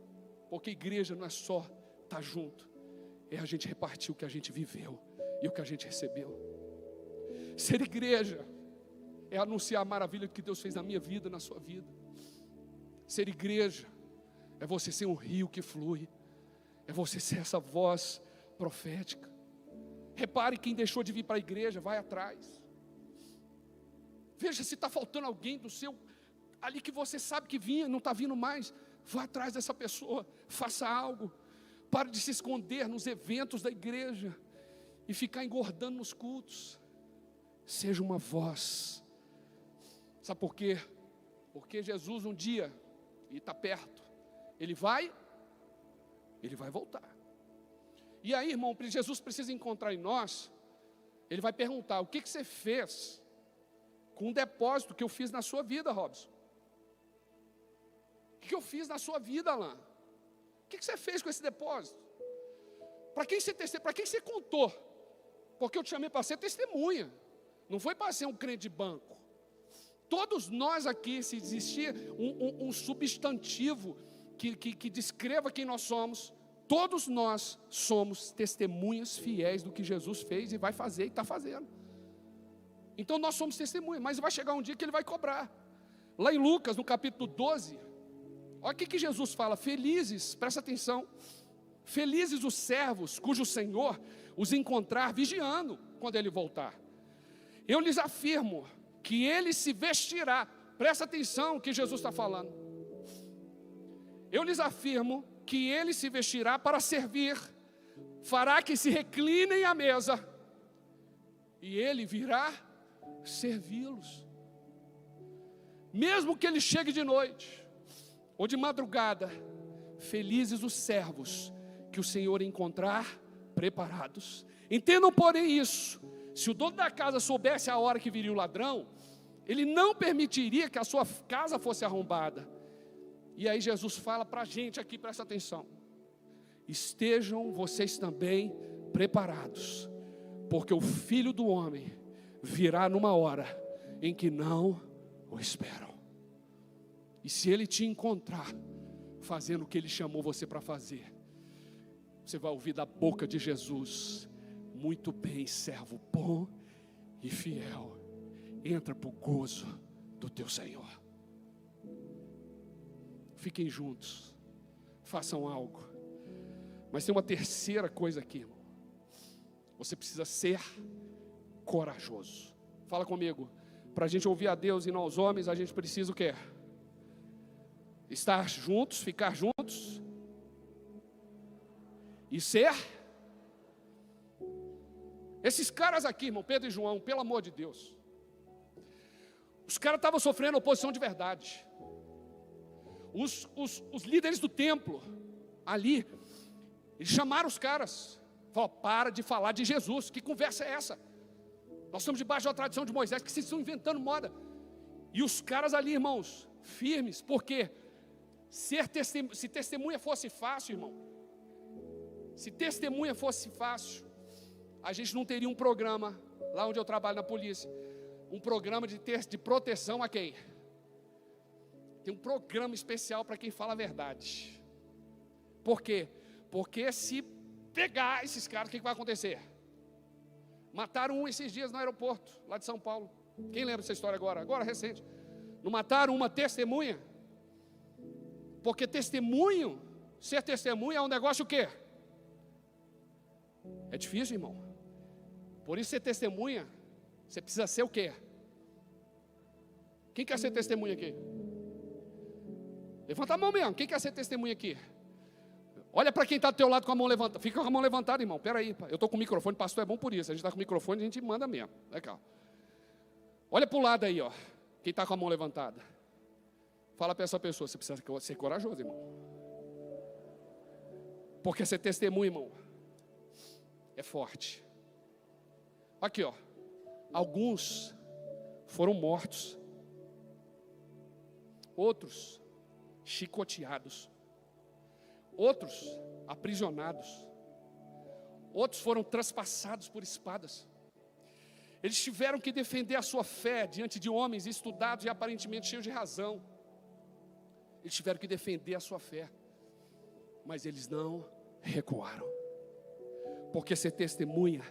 Porque igreja não é só estar junto, é a gente repartir o que a gente viveu e o que a gente recebeu. Ser igreja é anunciar a maravilha que Deus fez na minha vida, na sua vida. Ser igreja é você ser um rio que flui, é você ser essa voz profética. Repare, quem deixou de vir para a igreja, vai atrás. Veja se está faltando alguém do seu, ali que você sabe que vinha, não está vindo mais. Vá atrás dessa pessoa, faça algo. Pare de se esconder nos eventos da igreja e ficar engordando nos cultos. Seja uma voz. Sabe por quê? Porque Jesus um dia, e está perto, Ele vai voltar. E aí, irmão, Jesus precisa encontrar em nós. Ele vai perguntar, o que você fez com o depósito que eu fiz na sua vida, Robson? O que eu fiz na sua vida, Alain? O que você fez com esse depósito? Para quem você contou? Porque eu te chamei para ser testemunha, não foi para ser um crente de banco. Todos nós aqui, se existir um substantivo que descreva quem nós somos, todos nós somos testemunhas fiéis do que Jesus fez e vai fazer e está fazendo. Então nós somos testemunhas, mas vai chegar um dia que Ele vai cobrar. Lá em Lucas, no capítulo 12, olha o que Jesus fala, felizes, presta atenção, felizes os servos cujo Senhor os encontrar vigiando quando Ele voltar. Eu lhes afirmo que Ele se vestirá, presta atenção o que Jesus está falando. Eu lhes afirmo que Ele se vestirá para servir, fará que se reclinem à mesa, e Ele virá servi-los. Mesmo que Ele chegue de noite, ou de madrugada, felizes os servos que o Senhor encontrar preparados. Entendam, porém, isso: se o dono da casa soubesse a hora que viria o ladrão, ele não permitiria que a sua casa fosse arrombada. E aí Jesus fala para a gente aqui, presta atenção: estejam vocês também preparados, porque o Filho do Homem virá numa hora em que não o esperam. E se Ele te encontrar fazendo o que Ele chamou você para fazer, você vai ouvir da boca de Jesus: muito bem, servo bom e fiel, entra para o gozo do teu Senhor. Fiquem juntos, façam algo. Mas tem uma terceira coisa aqui, irmão. Você precisa ser corajoso. Fala comigo. Para a gente ouvir a Deus e não aos homens, a gente precisa o quê? estar juntos, ficar juntos e ser. Esses caras aqui, irmão, Pedro e João, pelo amor de Deus, os caras estavam sofrendo oposição de verdade. Os líderes do templo, ali, eles chamaram os caras, falaram: para de falar de Jesus, que conversa é essa? Nós estamos debaixo da tradição de Moisés, que vocês estão inventando moda. E os caras ali, irmãos, firmes, porque se testemunha fosse fácil, irmão, se testemunha fosse fácil, a gente não teria um programa, lá onde eu trabalho na polícia, um programa de proteção a quem? Tem um programa especial para quem fala a verdade. Por quê? Porque se pegar esses caras, o que vai acontecer? Mataram um esses dias no aeroporto, lá de São Paulo. Quem lembra dessa história agora? Agora, recente. Não mataram uma testemunha? Porque testemunho, ser testemunha é um negócio o quê? É difícil, irmão. Por isso ser testemunha, você precisa ser o quê? Quem quer ser testemunha aqui? Levanta a mão mesmo. Quem quer ser testemunha aqui? Olha para quem está do teu lado com a mão levantada. Fica com a mão levantada, irmão. Espera aí, eu estou com o microfone. Pastor é bom por isso. A gente está com o microfone, a gente manda mesmo. Legal. Olha para o lado aí, ó. Quem está com a mão levantada. Fala para essa pessoa: você precisa ser corajoso, irmão. Porque ser testemunha, irmão, é forte. Aqui, ó. Alguns foram mortos. Outros chicoteados. Outros aprisionados. Outros foram transpassados por espadas. Eles tiveram que defender a sua fé diante de homens estudados e aparentemente cheios de razão. Eles tiveram que defender a sua fé. Mas eles não recuaram. Porque ser testemunha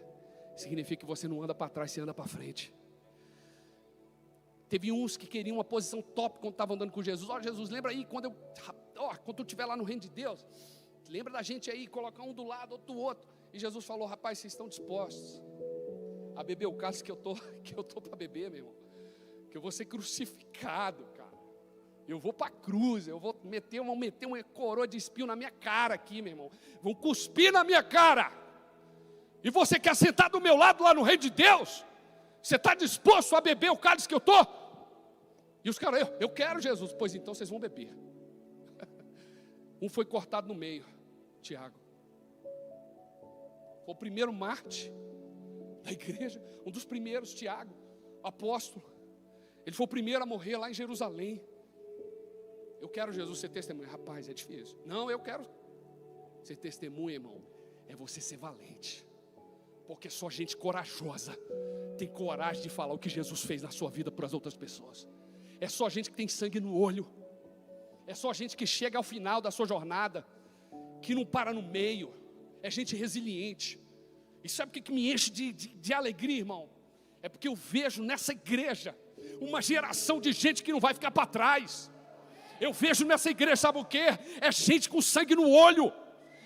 significa que você não anda para trás, você anda para frente. Teve uns que queriam uma posição top quando estavam andando com Jesus. Olha, Jesus, lembra aí quando tu estiver lá no reino de Deus, lembra da gente aí, colocar um do lado, outro do outro. E Jesus falou: rapaz, vocês estão dispostos a beber o cálice que eu tô para beber, meu irmão? Que eu vou ser crucificado, cara. Eu vou para a cruz, eu vou meter uma coroa de espinho na minha cara aqui, meu irmão. Vão cuspir na minha cara. E você quer sentar do meu lado lá no reino de Deus? Você está disposto a beber o cálice que eu estou? E os caras: eu quero, Jesus. Pois então vocês vão beber. Um foi cortado no meio, Tiago. Foi o primeiro mártir da igreja, um dos primeiros, Tiago, apóstolo. Ele foi o primeiro a morrer lá em Jerusalém. Eu quero, Jesus, ser testemunha. Rapaz, é difícil. Não, eu quero ser testemunha, irmão. É você ser valente. Porque só gente corajosa tem coragem de falar o que Jesus fez na sua vida para as outras pessoas. É só gente que tem sangue no olho. É só gente que chega ao final da sua jornada, que não para no meio. É gente resiliente. E sabe o que me enche de alegria, irmão? É porque eu vejo nessa igreja uma geração de gente que não vai ficar para trás. Eu vejo nessa igreja, sabe o quê? É gente com sangue no olho.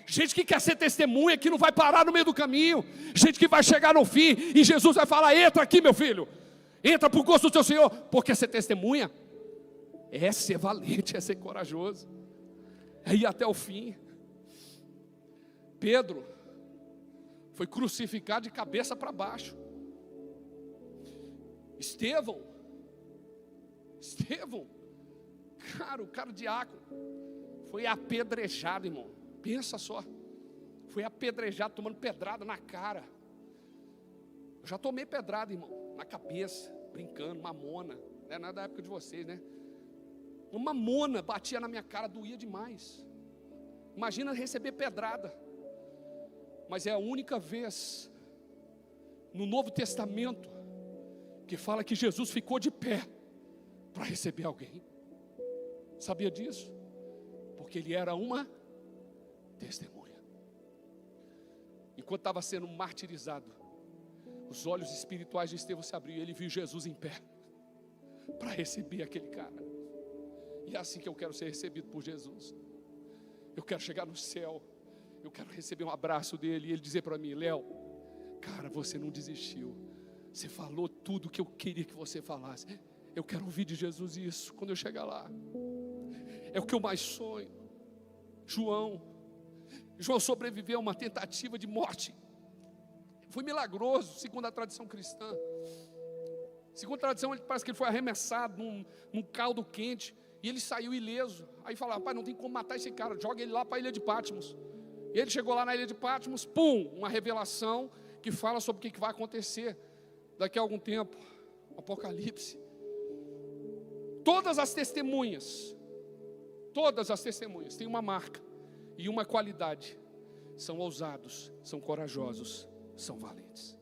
Gente que quer ser testemunha, que não vai parar no meio do caminho. Gente que vai chegar no fim e Jesus vai falar: entra aqui, meu filho. Entra para o gosto do teu Senhor. Porque ser testemunha é ser valente, é ser corajoso. É ir até o fim. Pedro foi crucificado de cabeça para baixo. Estevão, cara, o cara diácono, foi apedrejado, irmão. Pensa só, foi apedrejado, tomando pedrada na cara. Eu já tomei pedrada, irmão, na cabeça, brincando, mamona. Não é nada da época de vocês, né? Uma mamona batia na minha cara, doía demais. Imagina receber pedrada. Mas é a única vez no Novo Testamento que fala que Jesus ficou de pé para receber alguém. Sabia disso? Porque ele era uma testemunha. Enquanto estava sendo martirizado, os olhos espirituais de Estevão se abriram e ele viu Jesus em pé para receber aquele cara. E é assim que eu quero ser recebido por Jesus. Eu quero chegar no céu, eu quero receber um abraço dele e ele dizer para mim: Léo, cara, você não desistiu, você falou tudo que eu queria que você falasse. Eu quero ouvir de Jesus isso quando eu chegar lá. é o que eu mais sonho. João sobreviveu a uma tentativa de morte. Foi milagroso, segundo a tradição cristã. Segundo a tradição, parece que ele foi arremessado num caldo quente e ele saiu ileso. Aí falaram: pai, não tem como matar esse cara, joga ele lá para a ilha de Patmos. E ele chegou lá na ilha de Patmos, uma revelação que fala sobre o que vai acontecer daqui a algum tempo. Apocalipse. Todas as testemunhas têm uma marca e uma qualidade: são ousados, são corajosos, são valentes.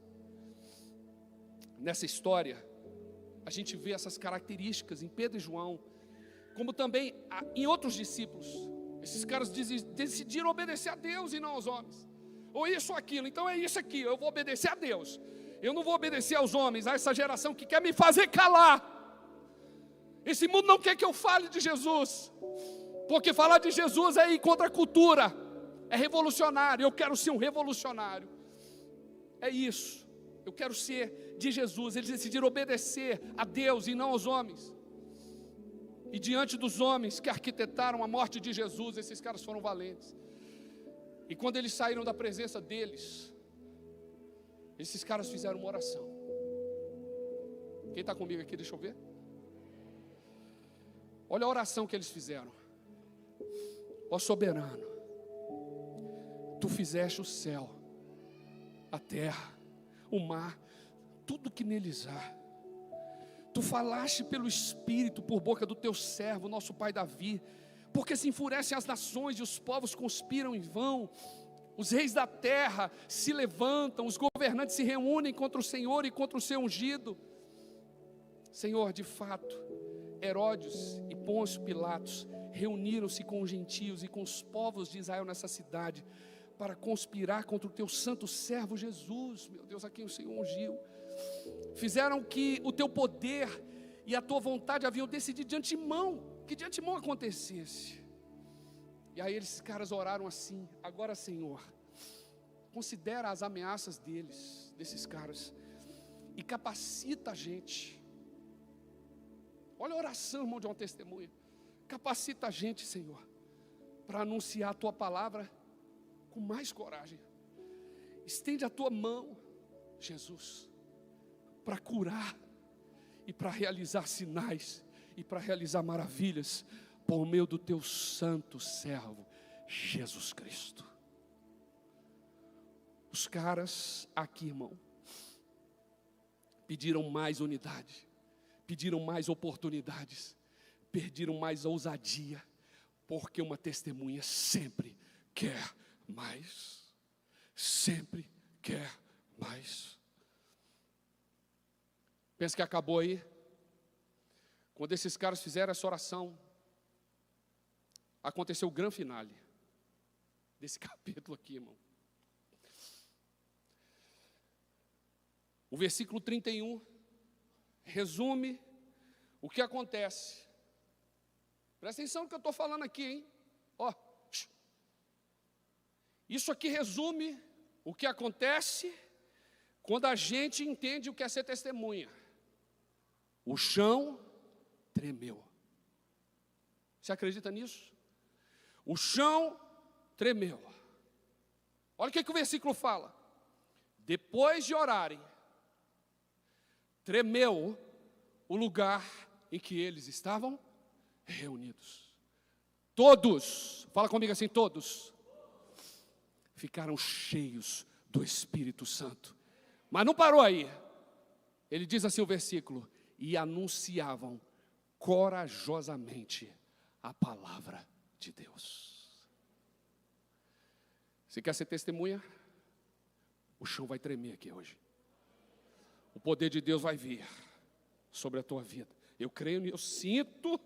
Nessa história, a gente vê essas características em Pedro e João, como também em outros discípulos. Esses caras decidiram obedecer a Deus e não aos homens, ou isso ou aquilo. Então é isso aqui, eu vou obedecer a Deus, eu não vou obedecer aos homens, a essa geração que quer me fazer calar. Esse mundo não quer que eu fale de Jesus, porque falar de Jesus é ir contra a cultura, é revolucionário. Eu quero ser um revolucionário. É isso, eu quero ser de Jesus. Eles decidiram obedecer a Deus e não aos homens. E diante dos homens que arquitetaram a morte de Jesus, esses caras foram valentes. E quando eles saíram da presença deles, esses caras fizeram uma oração. Quem está comigo aqui, deixa eu ver. Olha a oração que eles fizeram. Ó soberano, tu fizeste o céu, a terra, o mar, tudo que neles há. Tu falaste pelo Espírito por boca do teu servo, nosso pai Davi, porque se enfurecem as nações e os povos conspiram em vão. Os reis da terra se levantam, os governantes se reúnem contra o Senhor e contra o seu ungido. Senhor, de fato, Herodes e Pôncio Pilatos reuniram-se com os gentios e com os povos de Israel nessa cidade para conspirar contra o teu santo servo Jesus, meu Deus, a quem o Senhor ungiu. Fizeram que o teu poder e a tua vontade haviam decidido de antemão, que de antemão acontecesse. E aí esses caras oraram assim: agora, Senhor, considera as ameaças desses caras, e capacita a gente. Olha a oração, irmão, de uma testemunha. Capacita a gente, Senhor, para anunciar a tua palavra com mais coragem. Estende a tua mão, Jesus, para curar e para realizar sinais e para realizar maravilhas por meio do teu santo servo Jesus Cristo. Os caras aqui, irmão, pediram mais unidade, pediram mais oportunidades, pediram mais ousadia, porque uma testemunha sempre quer mais, sempre quer mais. Pensa que acabou aí? Quando esses caras fizeram essa oração, aconteceu o grande finale desse capítulo aqui, irmão. O versículo 31 resume o que acontece. Presta atenção no que eu estou falando aqui, hein? Ó, isso aqui resume o que acontece quando a gente entende o que é ser testemunha. O chão tremeu. Você acredita nisso? O chão tremeu. Olha o que o versículo fala. Depois de orarem, tremeu o lugar em que eles estavam reunidos. Todos, fala comigo assim, todos ficaram cheios do Espírito Santo. Mas não parou aí. Ele diz assim o versículo: e anunciavam corajosamente a palavra de Deus. Você quer ser testemunha? O chão vai tremer aqui hoje. O poder de Deus vai vir sobre a tua vida. Eu creio, eu sinto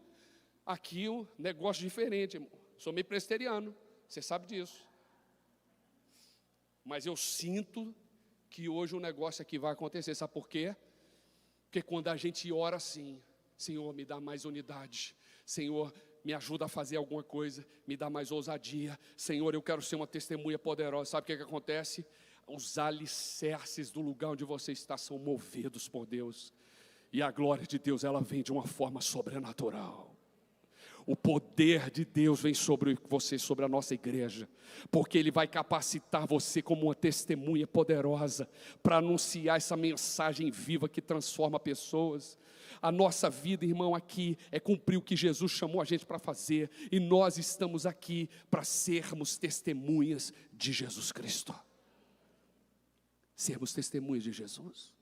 aqui um negócio diferente, irmão. Sou meio presbiteriano, você sabe disso. Mas eu sinto que hoje o negócio aqui vai acontecer. Sabe por quê? Porque quando a gente ora assim: Senhor, me dá mais unidade. Senhor, me ajuda a fazer alguma coisa. Me dá mais ousadia. Senhor, eu quero ser uma testemunha poderosa. Sabe o que acontece? Os alicerces do lugar onde você está são movidos por Deus. E a glória de Deus, ela vem de uma forma sobrenatural. O poder de Deus vem sobre você, sobre a nossa igreja, porque Ele vai capacitar você como uma testemunha poderosa para anunciar essa mensagem viva que transforma pessoas. A nossa vida, irmão, aqui é cumprir o que Jesus chamou a gente para fazer, e nós estamos aqui para sermos testemunhas de Jesus Cristo. Sermos testemunhas de Jesus.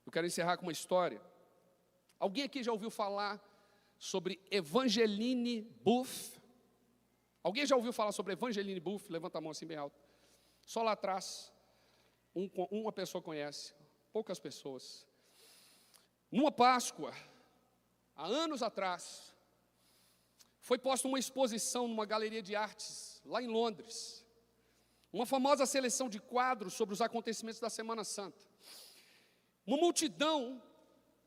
Eu quero encerrar com uma história. Alguém aqui já ouviu falar sobre Evangeline Booth? Alguém já ouviu falar sobre Evangeline Booth? Levanta a mão assim bem alto. Só lá atrás, uma pessoa conhece, poucas pessoas. Numa Páscoa, há anos atrás, foi posta uma exposição numa galeria de artes, lá em Londres. Uma famosa seleção de quadros sobre os acontecimentos da Semana Santa. Uma multidão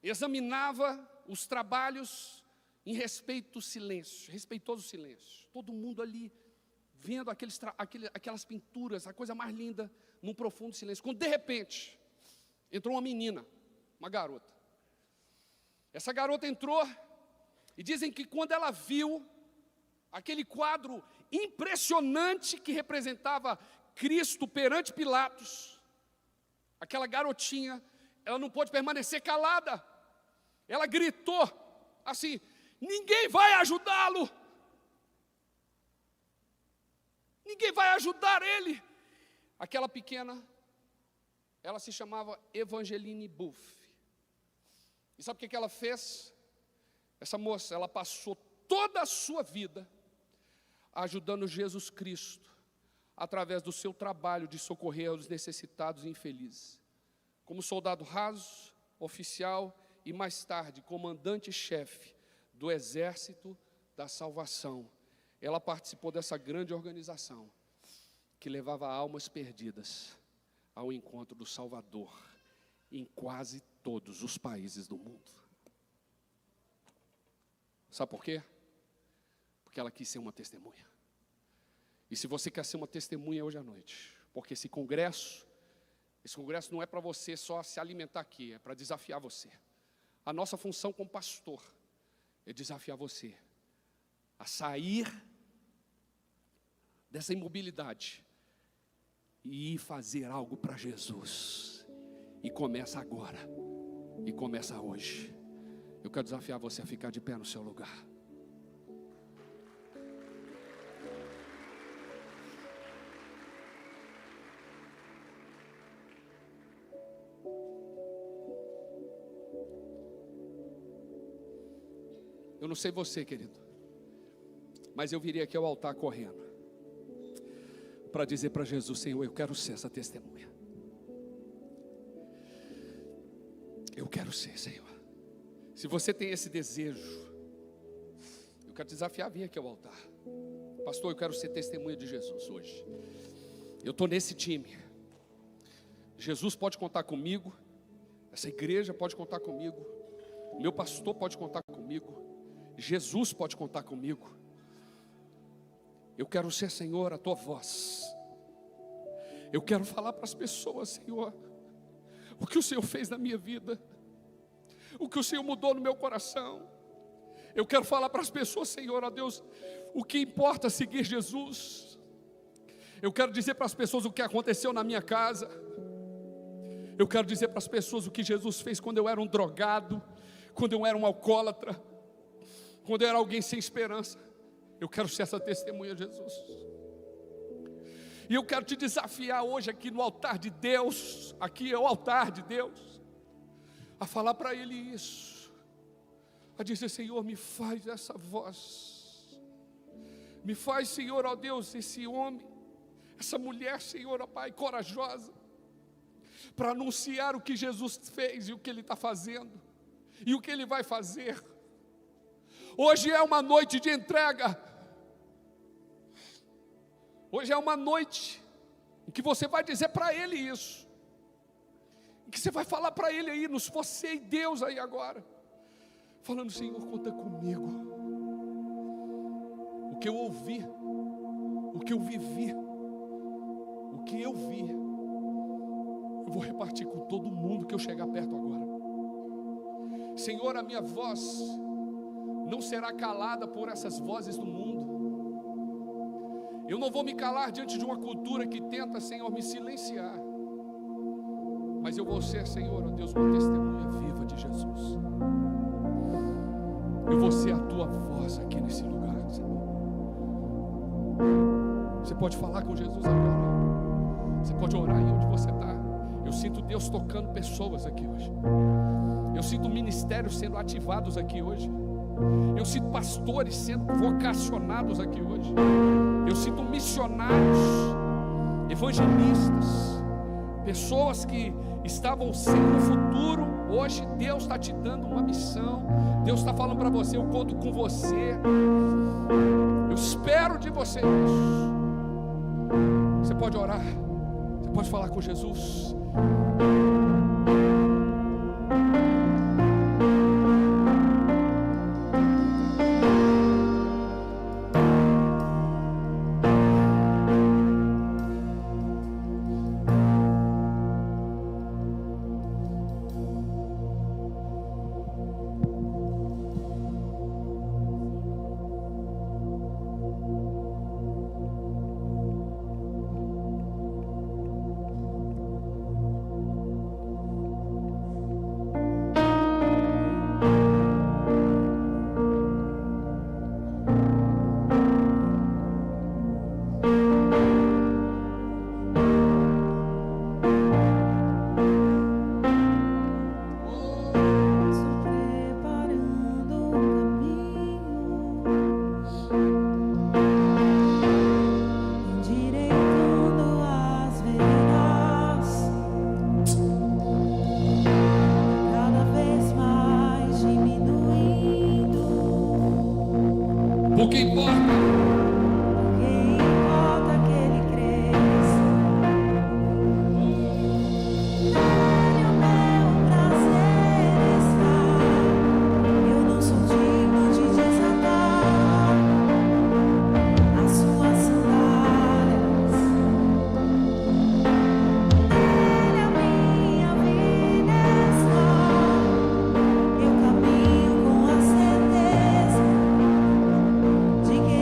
examinava os trabalhos em respeitoso silêncio. Todo mundo ali vendo aquelas pinturas, a coisa mais linda, num profundo silêncio. Quando de repente entrou uma menina, uma garota. Essa garota entrou e dizem que quando ela viu aquele quadro impressionante que representava Cristo perante Pilatos, aquela garotinha, ela não pôde permanecer calada. Ela gritou assim: ninguém vai ajudá-lo, ninguém vai ajudar ele. Aquela pequena, ela se chamava Evangeline Booth. E sabe o que ela fez? Essa moça, ela passou toda a sua vida ajudando Jesus Cristo, através do seu trabalho de socorrer aos necessitados e infelizes. Como soldado raso, oficial e mais tarde comandante-chefe do Exército da Salvação, ela participou dessa grande organização que levava almas perdidas ao encontro do Salvador em quase todos os países do mundo. Sabe por quê? Porque ela quis ser uma testemunha. E se você quer ser uma testemunha hoje à noite, porque esse congresso não é para você só se alimentar aqui, é para desafiar você. A nossa função como pastor é desafiar você a sair dessa imobilidade e ir fazer algo para Jesus. E começa agora, e começa hoje. Eu quero desafiar você a ficar de pé no seu lugar. Eu não sei você, querido, mas eu viria aqui ao altar correndo para dizer para Jesus: Senhor, eu quero ser essa testemunha. Eu quero ser, Senhor. Se você tem esse desejo, eu quero te desafiar a vir aqui ao altar. Pastor, eu quero ser testemunha de Jesus hoje. Eu estou nesse time. Jesus pode contar comigo, essa igreja pode contar comigo, meu pastor pode contar comigo, Jesus pode contar comigo. Eu quero ser, Senhor, a tua voz. Eu quero falar para as pessoas, Senhor, o que o Senhor fez na minha vida, o que o Senhor mudou no meu coração. Eu quero falar para as pessoas, Senhor, ó Deus, o que importa seguir Jesus. Eu quero dizer para as pessoas o que aconteceu na minha casa. Eu quero dizer para as pessoas o que Jesus fez quando eu era um drogado, quando eu era um alcoólatra, quando eu era alguém sem esperança. Eu quero ser essa testemunha, Jesus. E eu quero te desafiar hoje aqui no altar de Deus, aqui é o altar de Deus, a falar para Ele isso, a dizer: Senhor, me faz essa voz, me faz, Senhor, ó Deus, esse homem, essa mulher, Senhor, ó Pai, corajosa, para anunciar o que Jesus fez e o que Ele está fazendo, e o que Ele vai fazer. Hoje é uma noite de entrega. Hoje é uma noite em que você vai dizer para Ele isso, em que você vai falar para Ele aí, você e Deus aí agora, falando: Senhor, conta comigo. O que eu ouvi, o que eu vivi, o que eu vi, eu vou repartir com todo mundo que eu chegar perto agora. Senhor, a minha voz não será calada por essas vozes do mundo. Eu não vou me calar diante de uma cultura que tenta, Senhor, me silenciar. Mas eu vou ser, Senhor, ó Deus, uma testemunha viva de Jesus. Eu vou ser a tua voz aqui nesse lugar, Senhor. Você pode falar com Jesus agora. Você pode orar aí onde você está. Eu sinto Deus tocando pessoas aqui hoje. Eu sinto ministérios sendo ativados aqui hoje. Eu sinto pastores sendo vocacionados aqui hoje. Eu sinto missionários, evangelistas, pessoas que estavam sem um futuro. Hoje Deus está te dando uma missão. Deus está falando para você: eu conto com você. Eu espero de você isso. Você pode orar. Você pode falar com Jesus. O que importa? De que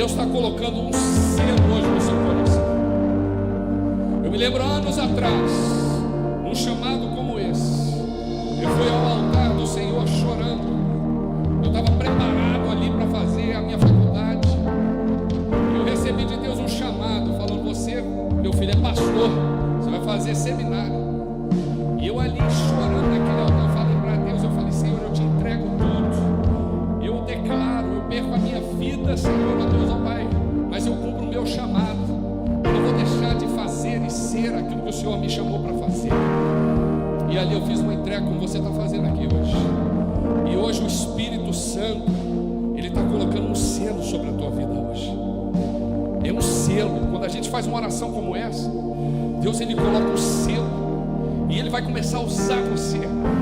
Deus está colocando um selo hoje no seu coração. Eu me lembro anos atrás, um chamado como esse, eu fui ao altar do Senhor chorando. Eu estava preparado ali para fazer a minha faculdade. Eu recebi de Deus um chamado, falando: você, meu filho, é pastor, você vai fazer seminário. E eu ali chorando naquele altar, eu falei para Deus, eu falei: Senhor, eu te entrego tudo. Eu declaro, eu perco a minha vida, Senhor, ó Deus, ó Pai, mas eu cumpro o meu chamado. Eu não vou deixar de fazer e ser aquilo que o Senhor me chamou para fazer. E ali eu fiz uma entrega como você está fazendo aqui hoje. E hoje o Espírito Santo, Ele está colocando um selo sobre a tua vida hoje. É um selo. Quando a gente faz uma oração como essa, Deus, Ele coloca um selo. E Ele vai começar a usar você.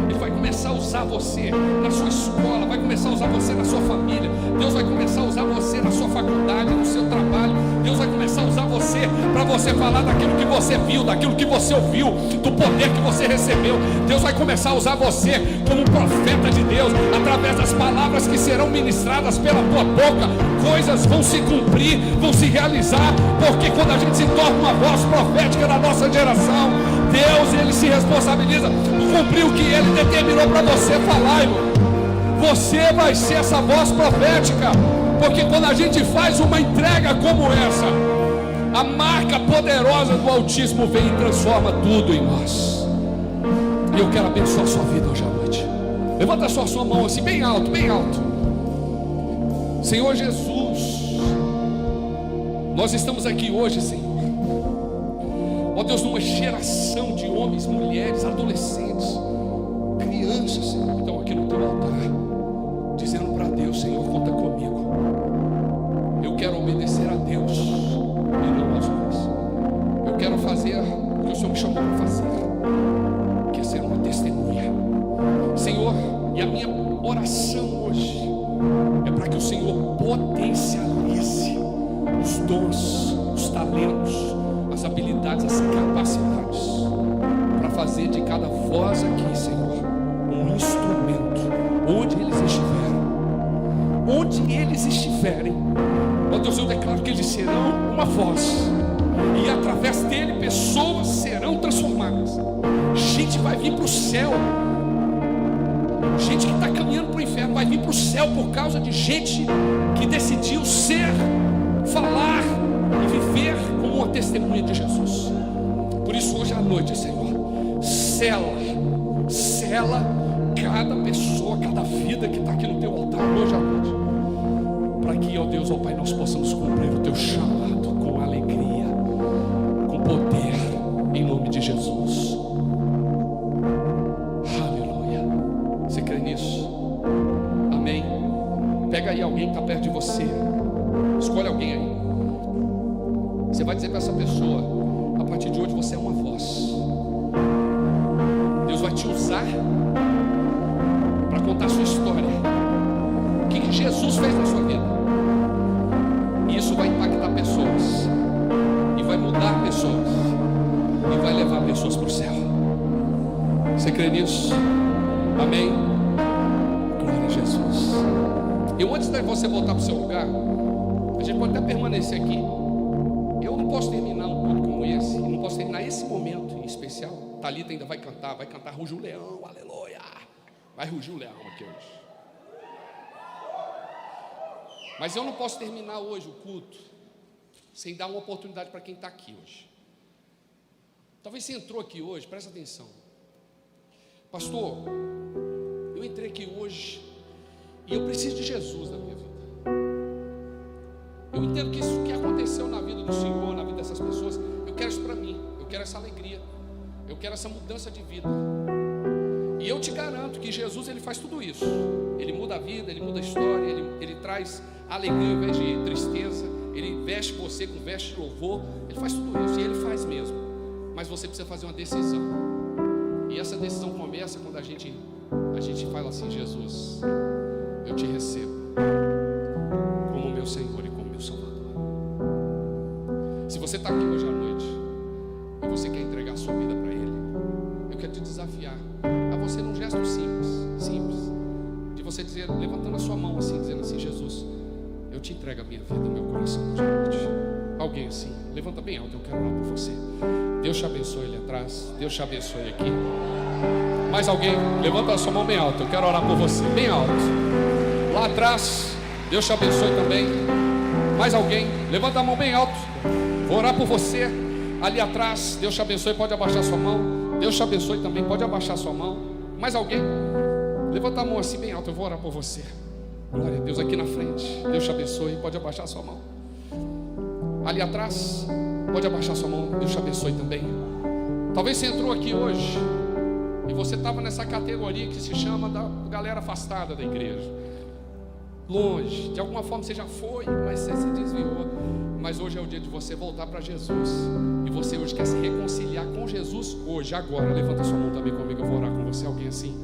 Ele vai começar a usar você na sua escola, vai começar a usar você na sua família. Deus vai começar a usar você na sua faculdade, no seu trabalho. Deus vai começar a usar você para você falar daquilo que você viu, daquilo que você ouviu, do poder que você recebeu. Deus vai começar a usar você como um profeta de Deus, através das palavras que serão ministradas pela tua boca. Coisas vão se cumprir, vão se realizar, porque quando a gente se torna uma voz profética da nossa geração, Deus, Ele se responsabiliza por cumprir o que Ele determinou para você falar, irmão. Você vai ser essa voz profética, porque quando a gente faz uma entrega como essa, a marca poderosa do Altíssimo vem e transforma tudo em nós. E eu quero abençoar a sua vida hoje à noite. Levanta só a sua mão assim, bem alto, bem alto. Senhor Jesus, nós estamos aqui hoje, Senhor, ó Deus, numa geração de homens, mulheres, adolescentes, crianças, Senhor, que estão aqui no teu altar, dizendo para Deus: Senhor, conta comigo. Eu quero obedecer a Deus e não aos homens. Eu quero fazer o que o Senhor me chamou para fazer, que é ser uma testemunha, Senhor. E a minha oração hoje é para que o Senhor potencialize os dons, os talentos, as habilidades, as capacidades, para fazer de cada voz aqui, Senhor, um instrumento, onde eles estiverem, ó Deus, eu declaro que eles serão uma voz, e através dele pessoas serão transformadas. Gente vai vir para o céu, gente que está caminhando para o inferno vai vir para o céu por causa de gente que decidiu ser, falar e viver como uma testemunha de Jesus. Por isso hoje à noite, Senhor, sela cada pessoa, cada vida que está aqui no teu altar hoje à noite, para que, ó Deus, ó Pai, nós possamos cumprir o teu chamado com alegria, com poder, em nome de Jesus. Aleluia. Você crê nisso? Amém. Pega aí alguém que está perto de você, escolhe alguém aí. Você vai dizer para essa pessoa: a partir de hoje você é uma voz. Deus vai te usar para contar a sua história, o que Jesus fez na sua vida. E isso vai impactar pessoas, e vai mudar pessoas, e vai levar pessoas para o céu. Você crê nisso? Amém? Glória a Jesus. Eu, antes de você voltar para o seu lugar, a gente pode até permanecer aqui. Eu não posso terminar um culto como esse, e não posso terminar esse momento em especial. Thalita ainda vai cantar Ruge o Leão, aleluia. Vai rugir o leão aqui hoje. Mas eu não posso terminar hoje o culto sem dar uma oportunidade para quem está aqui hoje. Talvez você entrou aqui hoje, presta atenção. Pastor, eu entrei aqui hoje e eu preciso de Jesus na minha vida. Eu entendo que isso que aconteceu na vida do Senhor, na vida dessas pessoas, eu quero isso para mim. Eu quero essa alegria, eu quero essa mudança de vida. E eu te garanto que Jesus, Ele faz tudo isso. Ele muda a vida, Ele muda a história, Ele traz alegria ao invés de tristeza. Ele veste você com veste de louvor. Ele faz tudo isso, e Ele faz mesmo. Mas você precisa fazer uma decisão. E essa decisão começa quando a gente fala assim: Jesus, eu te recebo como meu Senhor e como meu Salvador. Se você está aqui hoje à noite e você quer entregar a sua vida para Ele, eu quero te desafiar a você, num gesto simples, de você dizer, levantando a sua mão assim, dizendo assim: Jesus, eu eu te entrego a minha vida, o meu coração hoje à noite. Alguém assim, levanta bem alto, eu quero orar por você. Deus te abençoe ali atrás, Deus te abençoe aqui. Mais alguém, levanta a sua mão bem alto, eu quero orar por você, bem alto. Lá atrás, Deus te abençoe também. Mais alguém, levanta a mão bem alto, vou orar por você. Ali atrás, Deus te abençoe, pode abaixar sua mão. Deus te abençoe também, pode abaixar sua mão. Mais alguém, levanta a mão assim bem alto, eu vou orar por você. Glória a Deus, aqui na frente, Deus te abençoe, pode abaixar sua mão. Ali atrás, pode abaixar sua mão, Deus te abençoe também. Talvez você entrou aqui hoje e você estava nessa categoria que se chama da galera afastada da igreja, longe, de alguma forma você já foi, mas você se desviou. Mas hoje é o dia de você voltar para Jesus. E você hoje quer se reconciliar com Jesus hoje, agora. Levanta sua mão também comigo, eu vou orar com você. Alguém assim: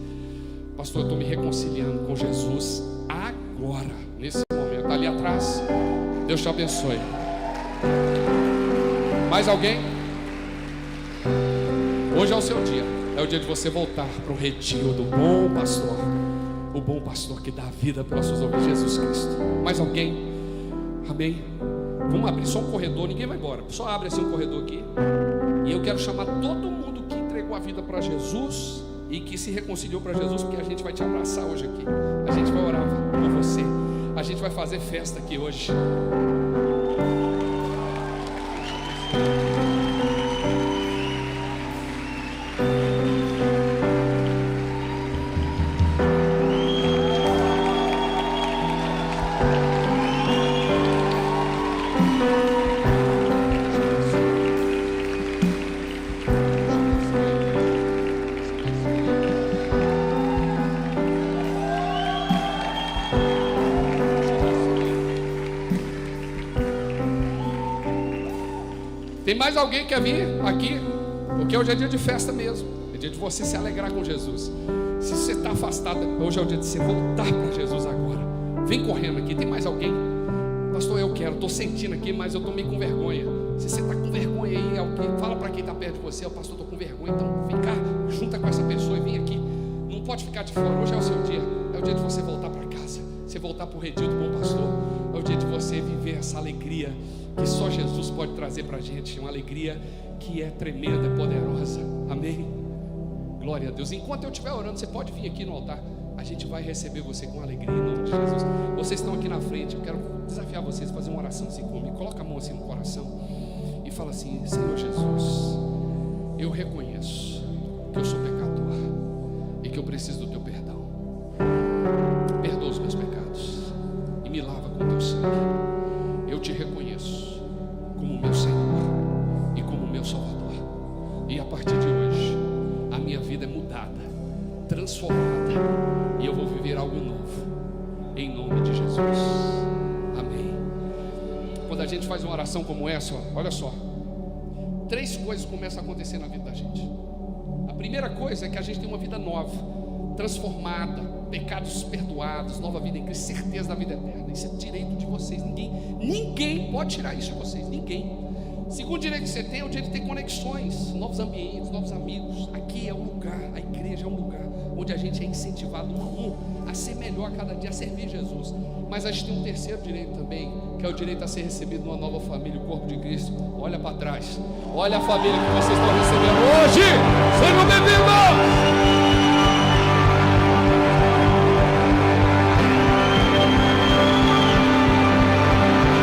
pastor, eu estou me reconciliando com Jesus agora, nesse momento. Ali atrás, Deus te abençoe. Mais alguém? Hoje é o seu dia. É o dia de você voltar para o redil do bom pastor. O bom pastor que dá a vida para os seus ouvidos, Jesus Cristo. Mais alguém? Amém? Vamos abrir só um corredor, ninguém vai embora. Só abre assim um corredor aqui. E eu quero chamar todo mundo que entregou a vida para Jesus e que se reconciliou para Jesus, porque a gente vai te abraçar hoje aqui. A gente vai orar por você. A gente vai fazer festa aqui hoje. Tem mais alguém que quer vir aqui? Porque hoje é dia de festa mesmo. É dia de você se alegrar com Jesus. Se você está afastado, hoje é o dia de você voltar para Jesus agora. Vem correndo aqui. Tem mais alguém? Pastor, eu quero, estou sentindo aqui, mas eu estou meio com vergonha. Se você está com vergonha aí, alguém, fala para quem está perto de você: pastor, estou com vergonha. Então vem cá, junta com essa pessoa e vem aqui. Não pode ficar de fora. Hoje é o seu dia. É o dia de você voltar para casa. Você voltar para o redil do bom pastor. É o dia de você viver essa alegria que só Jesus pode trazer para a gente. Uma alegria que é tremenda, poderosa. Amém? Glória a Deus. Enquanto eu estiver orando, você pode vir aqui no altar. A gente vai receber você com alegria em nome de Jesus. Vocês estão aqui na frente. Eu quero desafiar vocês a fazer uma oração assim comigo. Coloca a mão assim no coração e fala assim: Senhor Jesus, eu reconheço que eu sou pecador e que eu preciso do teu perdão. Perdoa os meus pecados e me lava com teu sangue. Eu te reconheço como meu Senhor e como meu Salvador. E a partir de hoje, a minha vida é mudada, transformada, e eu vou viver algo novo, em nome de Jesus. Amém. Quando a gente faz uma oração como essa, olha só, 3 coisas começam a acontecer na vida da gente. A primeira coisa é que a gente tem uma vida nova, transformada, pecados perdoados, nova vida em Cristo, certeza da vida eterna. Isso é direito de vocês. Ninguém pode tirar isso de vocês. Ninguém. Segundo direito que você tem é o direito de ter conexões, novos ambientes, novos amigos. Aqui é um lugar, a igreja é um lugar onde a gente é incentivado um a um a ser melhor cada dia, a servir Jesus. Mas a gente tem um terceiro direito também, que é o direito a ser recebido numa nova família, o corpo de Cristo. Olha para trás, olha a família que vocês estão recebendo hoje. Sejam bem-vindos.